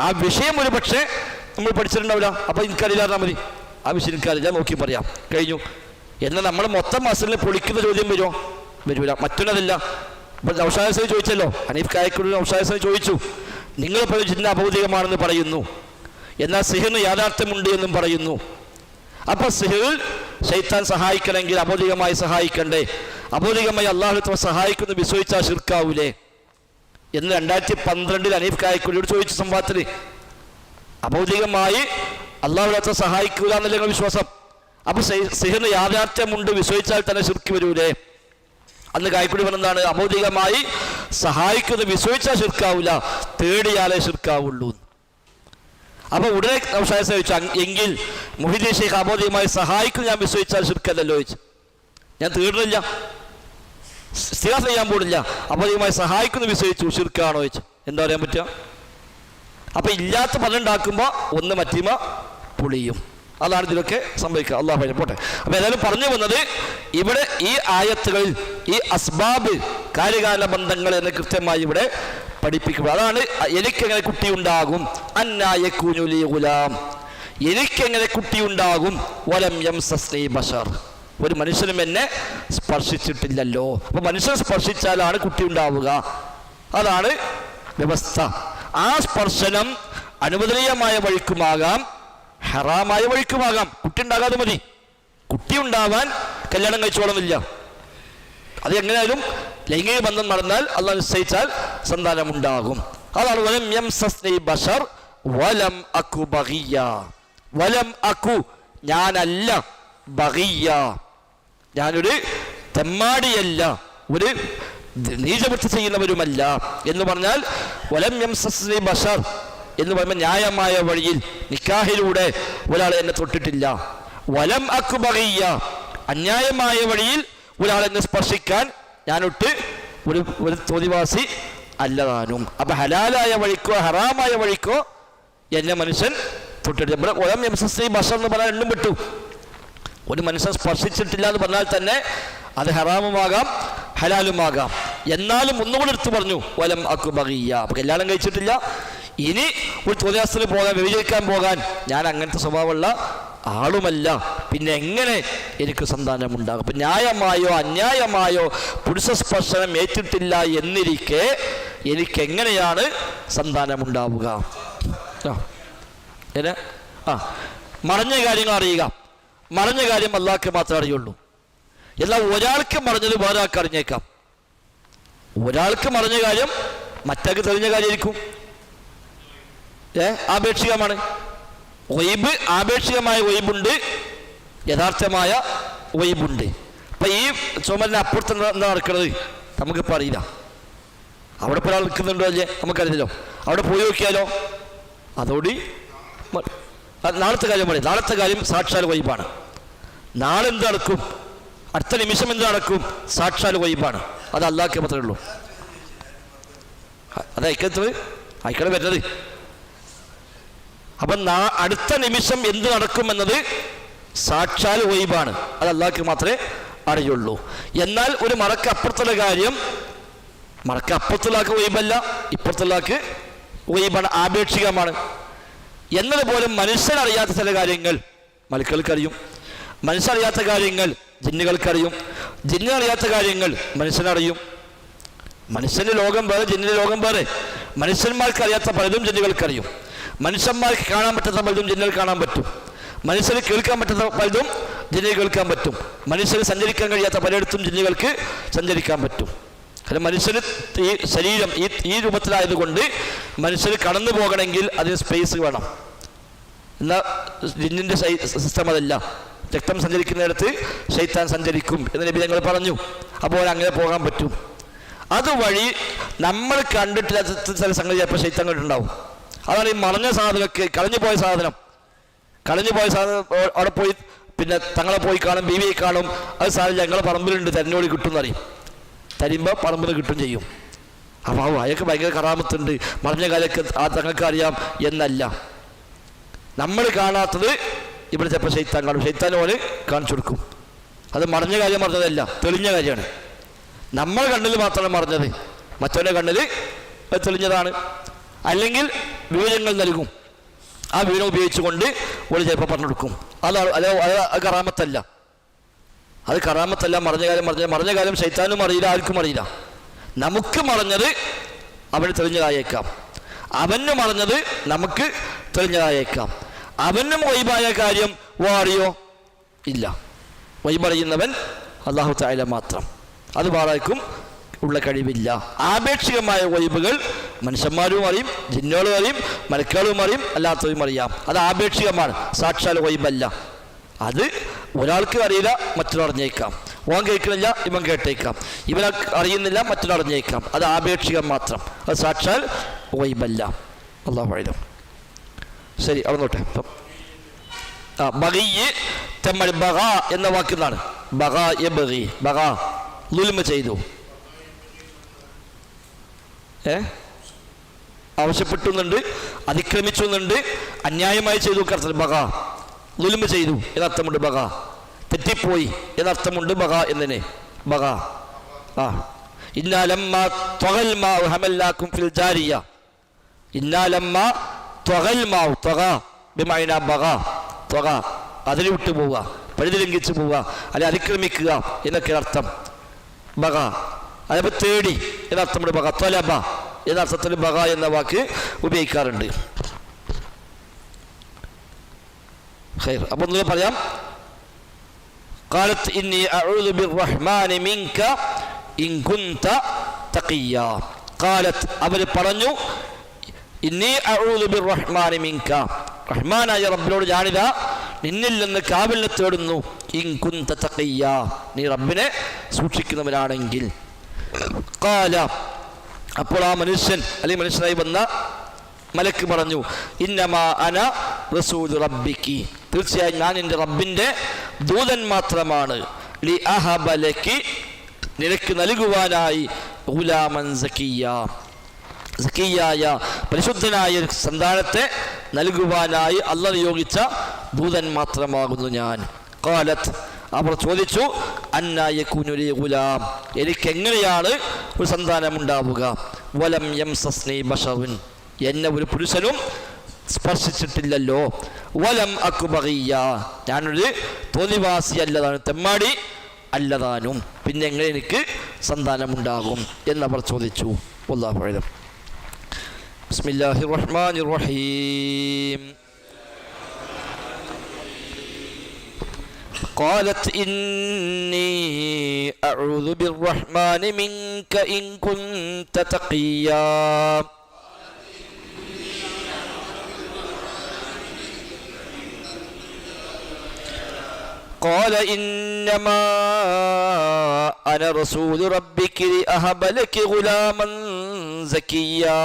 ആ വിഷയം ഒരു പക്ഷേ നമ്മൾ പഠിച്ചിട്ടുണ്ടാവില്ല. അപ്പോൾ എനിക്കറിയില്ല പറഞ്ഞാൽ മതി. ആ വിഷയം എനിക്കറിയില്ല, നോക്കി പറയാം, കഴിഞ്ഞു. എന്നാൽ നമ്മൾ മൊത്തം അസ്ലിനെ പൊളിക്കുന്ന ചോദ്യം വരുമോ? വരില്ല. മറ്റൊന്നതല്ല. ഇപ്പോൾ നൗഷാദ് ചോദിച്ചല്ലോ, ഹനീഫ് കായക്കുടി നൗഷാദ് ചോദിച്ചു, നിങ്ങളിപ്പോൾ ജിന്ന അഭൗതികമാണെന്ന് പറയുന്നു, എന്നാൽ സിഹിറിന് യാഥാർത്ഥ്യമുണ്ട് എന്നും പറയുന്നു. അപ്പോൾ സിഹിറിൽ ശൈത്താൻ സഹായിക്കണമെങ്കിൽ അഭൗതികമായി സഹായിക്കണ്ടേ? അഭൗതികമായി അള്ളാഹു സഹായിക്കുന്നു വിശ്വസിച്ചാൽ ശിർക്കാവൂലേ എന്ന് 2012 ഹനീഫ് കായക്കുടിയോട് ചോദിച്ച സംഭവത്തിൽ. അഭൗതികമായി അള്ളാഹു സഹായിക്കൂല എന്നല്ല വിശ്വാസം. അപ്പോൾ സിഹിറിന് യാഥാർത്ഥ്യമുണ്ട് വിശ്വസിച്ചാൽ തന്നെ ശിർക്ക് വരൂലേ? അന്ന് കായക്കുടി പറഞ്ഞതാണ്, അഭൗതികമായി സഹായിക്കുന്നത് വിശ്വസിച്ചാൽ ശിർക്കാവൂല, തേടിയാലേ ശിർക്കാവുള്ളൂ. അപ്പോൾ ഉടനെ നൗഷാദ് ചോദിച്ചു, എങ്കിൽ മുഹീദ്ദീൻ ശൈഖ് അഭൗതികമായി സഹായിക്കും ഞാൻ വിശ്വസിച്ചാൽ ശിർക്കല്ലല്ലോ ചോദിച്ചു. ഞാൻ തേടുന്നില്ല, ഇസ്തിഗാസ ചെയ്യാൻ പോടില്ല, അഭൗതികമായി സഹായിക്കുന്നു വിശ്വസിച്ചു, ശിർക്കാണോ ചോദിച്ചു. എന്താ പറയാൻ പറ്റുക? അപ്പം ഇല്ലാത്ത പലം ഉണ്ടാക്കുമ്പോൾ ഒന്ന് മറ്റീമ പൊളിയും. അതാണ് ഇതിലൊക്കെ സംഭവിക്കുക. അള്ളാഹു പറഞ്ഞു പോട്ടെ. അപ്പം ഏതായാലും പറഞ്ഞു വന്നത്, ഇവിടെ ഈ ആയത്തുകളിൽ ഈ അസ്ബാബ് കാര്യകാല ബന്ധങ്ങൾ എന്ന് കൃത്യമായി ഇവിടെ പഠിപ്പിക്കുക. അതാണ് എനിക്കെങ്ങനെ കുട്ടി ഉണ്ടാകും, അന്നായ കുനുലി ഗുലാം, എനിക്കെങ്ങനെ കുട്ടി ഉണ്ടാകും, വലം യംസസ്നി ബശർ, ഒരു മനുഷ്യനും എന്നെ സ്പർശിച്ചിട്ടില്ലല്ലോ. അപ്പൊ മനുഷ്യൻ സ്പർശിച്ചാലാണ് കുട്ടി ഉണ്ടാവുക. അതാണ് വ്യവസ്ഥ. ആ സ്പർശനം അനുവദനീയമായ വഴിക്കുമാകാം, ഹറാമായ വഴിക്കുമാകാം. കുട്ടി ഉണ്ടാകാതെ മതി. കുട്ടി ഉണ്ടാവാൻ കല്യാണം കഴിച്ചോളന്നില്ല. അത് എങ്ങനെയായാലും ലൈംഗിക ബന്ധം നടന്നാൽ അള്ളാഹു നിശ്ചയിച്ചാൽ സന്താനം ഉണ്ടാകും. അതാണ് വലം യംസസ്നി ബശർ വലം അകു ബഗിയ, വലം അകു ഞാനല്ല, ബഗിയ ഞാനൊരു തെമ്മാടിയല്ല, ഒരു നീചവൃത്തി ചെയ്യുന്നവരുമല്ല എന്ന് പറഞ്ഞാൽ വലം യംസസ്നി ബശർ എന്ന് പറയുമ്പോൾ ന്യായമായ വഴിയിൽ നിക്കാഹിലൂടെ ഒരാൾ എന്നെ തൊട്ടിട്ടില്ല. വലം അകു ബഗിയ, അന്യായമായ വഴിയിൽ ഒരാൾ എന്നെ സ്പർശിക്കാൻ ഞാനൊട്ട് ഒരു തോന്നിവാസി അല്ലതാനും. അപ്പൊ ഹലാലായ വഴിക്കോ ഹറാമായ വഴിക്കോ എന്നെ മനുഷ്യൻ തൊട്ടിട്ട് വലം യംസസ്നി ബശർ എന്ന് പറഞ്ഞാൽ രണ്ടും വിട്ടു. ഒരു മനുഷ്യൻ സ്പർശിച്ചിട്ടില്ല എന്ന് പറഞ്ഞാൽ തന്നെ അത് ഹറാമുമാകാം ഹലാലുമാകാം. എന്നാലും ഒന്നുകൂടി എടുത്തു പറഞ്ഞു വലം അകു ബഗിയ. അപ്പൊ കല്യാണം കഴിച്ചിട്ടില്ല, ഇനി ഒരു തോന്നിയാസത്തിന് പോകാൻ, വ്യഭിചരിക്കാൻ പോകാൻ ഞാൻ അങ്ങനത്തെ സ്വഭാവമുള്ള ആളുമല്ല, പിന്നെ എങ്ങനെ എനിക്ക് സന്താനമുണ്ടാകും? അപ്പം ന്യായമായോ അന്യായമായോ പുരുഷ സ്പർശനം ഏറ്റിട്ടില്ല എന്നിരിക്കെ എനിക്കെങ്ങനെയാണ് സന്താനമുണ്ടാവുക? മറഞ്ഞ കാര്യങ്ങൾ അറിയുക. മറഞ്ഞ കാര്യം അല്ലാഹ്ക്ക് മാത്രമേ അറിയുള്ളൂ. എന്നാൽ ഒരാൾക്ക് മറഞ്ഞത് വേറെ ആൾക്ക് അറിഞ്ഞേക്കാം. ഒരാൾക്ക് മറഞ്ഞ കാര്യം മറ്റാൾക്ക് തെളിഞ്ഞ കാര്യമായിരിക്കും. ആപേക്ഷികമാണ്. ഒയ്ബ് ആപേക്ഷികമായ ഒയ്ബുണ്ട്, യഥാർത്ഥമായ ഒയ്ബുണ്ട്. അപ്പം ഈ ചുമലിന് അപ്പുറത്ത് എന്താ നടക്കുന്നത് നമുക്കിപ്പോൾ അറിയില്ല. അവിടെ ഇപ്പോൾ ഒരാൾ നിൽക്കുന്നുണ്ടോ അല്ലേ നമുക്കറിയില്ലല്ലോ. അവിടെ പോയി നോക്കിയാലോ? അതോടി നാളത്തെ കാര്യം പറയും. നാളത്തെ കാര്യം സാക്ഷാൽ ഒയ്ബാണ്. നാളെ എന്ത് നടക്കും, അടുത്ത നിമിഷം എന്ത് നടക്കും, സാക്ഷാൽ ഗൈബാണ്. അത് അള്ളാഹ്ക്കേ മാത്രമേ ഉള്ളൂ. അത് അയക്കണ വരുന്നത്. അപ്പം അടുത്ത നിമിഷം എന്ത് നടക്കുമെന്നത് സാക്ഷാൽ ഗൈബാണ്. അത് അള്ളാഹ്ക്ക് മാത്രമേ അറിയുള്ളൂ. എന്നാൽ ഒരു മറക്ക് അപ്പുറത്തുള്ള കാര്യം, മറക്ക് അപ്പുറത്തുള്ള ആൾക്ക് ഗൈബല്ല, ഇപ്പുറത്തുള്ള ആൾക്ക് ഗൈബാണ്, ആപേക്ഷികമാണ്. എന്നതുപോലെ മനുഷ്യനറിയാത്ത ചില കാര്യങ്ങൾ മലക്കുകൾക്കറിയും, മനുഷ്യനറിയാത്ത കാര്യങ്ങൾ ജിന്നുകൾക്കറിയും, ജിന്നറിയാത്ത കാര്യങ്ങൾ മനുഷ്യനറിയും. മനുഷ്യൻ്റെ ലോകം വേറെ, ജിന്നിൻ്റെ ലോകം വേറെ. മനുഷ്യന്മാർക്ക് അറിയാത്ത പലതും ജിന്നുകൾക്കറിയും, മനുഷ്യന്മാർക്ക് കാണാൻ പറ്റാത്ത പലതും ജിന്നുകൾ കാണാൻ പറ്റും, മനുഷ്യന് കേൾക്കാൻ പറ്റാത്ത പലതും ജിന്നുകൾ കേൾക്കാൻ പറ്റും, മനുഷ്യന് സഞ്ചരിക്കാൻ കഴിയാത്ത പലയിടത്തും ജിന്നുകൾക്ക് സഞ്ചരിക്കാൻ പറ്റും. കാരണം മനുഷ്യന് ഈ ശരീരം ഈ രൂപത്തിലായതുകൊണ്ട് മനുഷ്യന് കടന്നു പോകണമെങ്കിൽ അതിന് സ്പേസ് വേണം. എന്നാൽ ജിന്നിൻ്റെ സിസ്റ്റം അതല്ല. രക്തം സഞ്ചരിക്കുന്നിടത്ത് ശൈത്താൻ സഞ്ചരിക്കും എന്ന് നബി ഞങ്ങൾ പറഞ്ഞു. അപ്പോൾ അങ്ങനെ പോകാൻ പറ്റും. അതുവഴി നമ്മൾ കണ്ടിട്ടില്ലാത്ത ചില സംഗതി ചിലപ്പോൾ ശൈത്താൻ കണ്ടിട്ടുണ്ടാവും. അതാണ് ഈ മറഞ്ഞ സാധനമൊക്കെ, കളഞ്ഞു പോയ സാധനം അവിടെ പോയി പിന്നെ തങ്ങളെ പോയി കാണും, ബീവിയെ കാണും. അത് സാധനം ഞങ്ങളെ പറമ്പിലുണ്ട്, തെരഞ്ഞോടി കിട്ടും എന്നറിയും. തരുമ്പോൾ പറമ്പിൽ കിട്ടും ചെയ്യും. അപ്പോൾ അയാൾക്ക് ഭയങ്കര കറാമത്തുണ്ട്, മറഞ്ഞ കാലൊക്കെ തങ്ങൾക്ക് അറിയാം എന്നല്ല. നമ്മൾ കാണാത്തത് ഇവിടെ ചിലപ്പോൾ ശൈത്താൻ കാണും, ശൈത്താൻ പോലെ കാണിച്ചു കൊടുക്കും. അത് മറഞ്ഞ കാര്യം മറഞ്ഞതല്ല, തെളിഞ്ഞ കാര്യമാണ്. നമ്മൾ കണ്ണിൽ മാത്രമാണ് മറഞ്ഞത്, മറ്റവൻ്റെ കണ്ണിൽ തെളിഞ്ഞതാണ്. അല്ലെങ്കിൽ വിവരങ്ങൾ നൽകും, ആ വിവരം ഉപയോഗിച്ചുകൊണ്ട് ഒരു ചിലപ്പോൾ പറഞ്ഞു കൊടുക്കും. അത് കറാമത്തല്ല, അത് കറാമത്തല്ല. മറഞ്ഞ കാര്യം ശൈത്താനും അറിയില്ല, ആർക്കും അറിയില്ല. നമുക്ക് മറഞ്ഞത് അവന് തെളിഞ്ഞതായേക്കാം, അവന് മറഞ്ഞത് നമുക്ക് തെളിഞ്ഞതായേക്കാം. അവനും ഗൈബായ കാര്യം അറിയോ? ഇല്ല. ഗൈബറിയുന്നവൻ അല്ലാഹു തആല മാത്രം. അത് വേറാർക്കും ഉള്ള കഴിവില്ല. ആപേക്ഷികമായ ഗൈബുകൾ മനുഷ്യന്മാരും അറിയും, ജിന്നുകളും അറിയും, മലക്കുകളും അറിയും, അല്ലാത്തവരും അറിയാം. അത് ആപേക്ഷികമാണ്, സാക്ഷാൽ ഗൈബല്ല. അത് ഒരാൾക്ക് അറിയില്ല, മറ്റൊരാൾ അറിഞ്ഞേക്കാം. ഓൻ കേൾക്കണില്ല, ഇവൻ കേട്ടേക്കാം. ഇവൻ അറിയുന്നില്ല, മറ്റൊരാൾ അറിഞ്ഞേക്കാം. അത് ആപേക്ഷികം മാത്രം, അത് സാക്ഷാൽ ഗൈബല്ല. അല്ലാഹു അഅലം. ശരി, അവിടെ നോട്ടെ. ബഗി തമ്മൽ ബഗ എന്ന വാക്കിന്നാണ്. ബഗ യബ്ഗി, ബഗ ളുൽമ ചെയ്തു, ആവശ്യപ്പെട്ടുന്നുണ്ട്, അതിക്രമിച്ചു എന്നുണ്ട്, അന്യായമായി ചെയ്തു കർത്തൽ ബഗ. ളുൽമ ചെയ്തു എന്നർത്ഥമുണ്ട് ബഗ, തെറ്റിപ്പോയി എന്നർത്ഥമുണ്ട് ബഗ എന്നതിന്. ബഗ ഇന്നാലമ്മ ത്വഗൽ മാഉ ഹമൽനാകും ഫിൽ ജാരിയ. ഇന്നാലമ്മ ത്വഗൽ മാഉ, ത്വഗ ബിമഅന ബഗ, ത്വഗ അതിൽ വിട്ടു പോവുക, പരിധി ലംഘിച്ചു പോവുക, അല്ലെ അതിക്രമിക്കുക എന്നൊക്കെ അർത്ഥം ബഗ. അതേപോലെ തേടി എന്നർത്ഥമുണ്ട് ബഗ. ത്വലബ എന്ന അർത്ഥത്തിൽ ബഗ എന്ന വാക്ക് ഉപയോഗിക്കാറുണ്ട്. അപ്പൊ ഒന്നുകൂടെ പറയാം. ഖാലത്ത് ഇന്നി അഊദു ബിർറഹ്മാനി മിൻക ഇൻ കുൻത തഖിയ. ഖാലത്ത് അവർ പറഞ്ഞു, ഇന്നി അഊദു ബിർറഹ്മാനി മിൻക, റഹ്മാനായ റബ്ബിനോട് ഞാനിതാ നിന്നിൽ നിന്ന് കാവലിനെ തേടുന്നു. ഇൻ കുൻത തഖിയ, നീ റബ്ബിനെ സൂക്ഷിക്കുന്നവനാണെങ്കിൽ. ഖാല, അപ്പോൾ ആ മനുഷ്യൻ അല്ലെങ്കിൽ മനുഷ്യനായി വന്ന മലക്ക് പറഞ്ഞു, ഇന്നമാ അന റസൂലു റബ്ബിക്കി, തീർച്ചയായും ഞാൻ എൻ്റെ റബ്ബിൻ്റെ ദൂതൻ മാത്രമാണ്. ലി അഹബ ലക്കി, നിനക്ക് നൽകുവാനായി ഗുലാമൻ സക്കിയ, സക്കിയായ പരിശുദ്ധനായ സന്താനത്തെ നൽകുവാനായി അല്ലാഹു നിയോഗിച്ച ദൂതൻ മാത്രമാകുന്നു ഞാൻ. ഖാലത്ത്, അവർ ചോദിച്ചു, അന്നാ യകൂനു ലി ഗുലാം, എനിക്കെങ്ങനെയാണ് ഒരു സന്താനം ഉണ്ടാവുക? വലം യംസസ്നി ബശറുൻ, എന്നെ ഒരു പുരുഷനും സ്പർശിച്ചിട്ടില്ലല്ലോ. വലം അകു ബഗിയ, ഞാനൊരു തോന്നിവാസി അല്ലതാനും, തെമ്മാടി അല്ലതാനും, പിന്നെ എങ്ങനെ എനിക്ക് സന്താനമുണ്ടാകും എന്നവർ ചോദിച്ചു. വല്ലാഹു അഅലം. ബിസ്മില്ലാഹിർ റഹ്മാനിർ റഹീം. قالت إني أعوذ بالرحمن منك إن كنت تقيا. قال إنما أنا رسول ربك لأهب لك غلاما زكيا.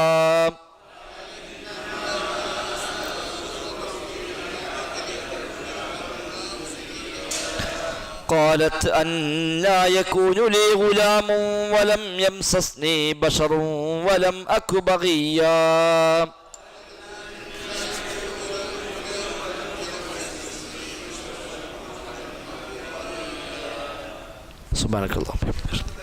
قالت أنى يكون لي غلام ولم يمسسني بشر ولم أك بغيا. سبحانك اللهم وبحمدك.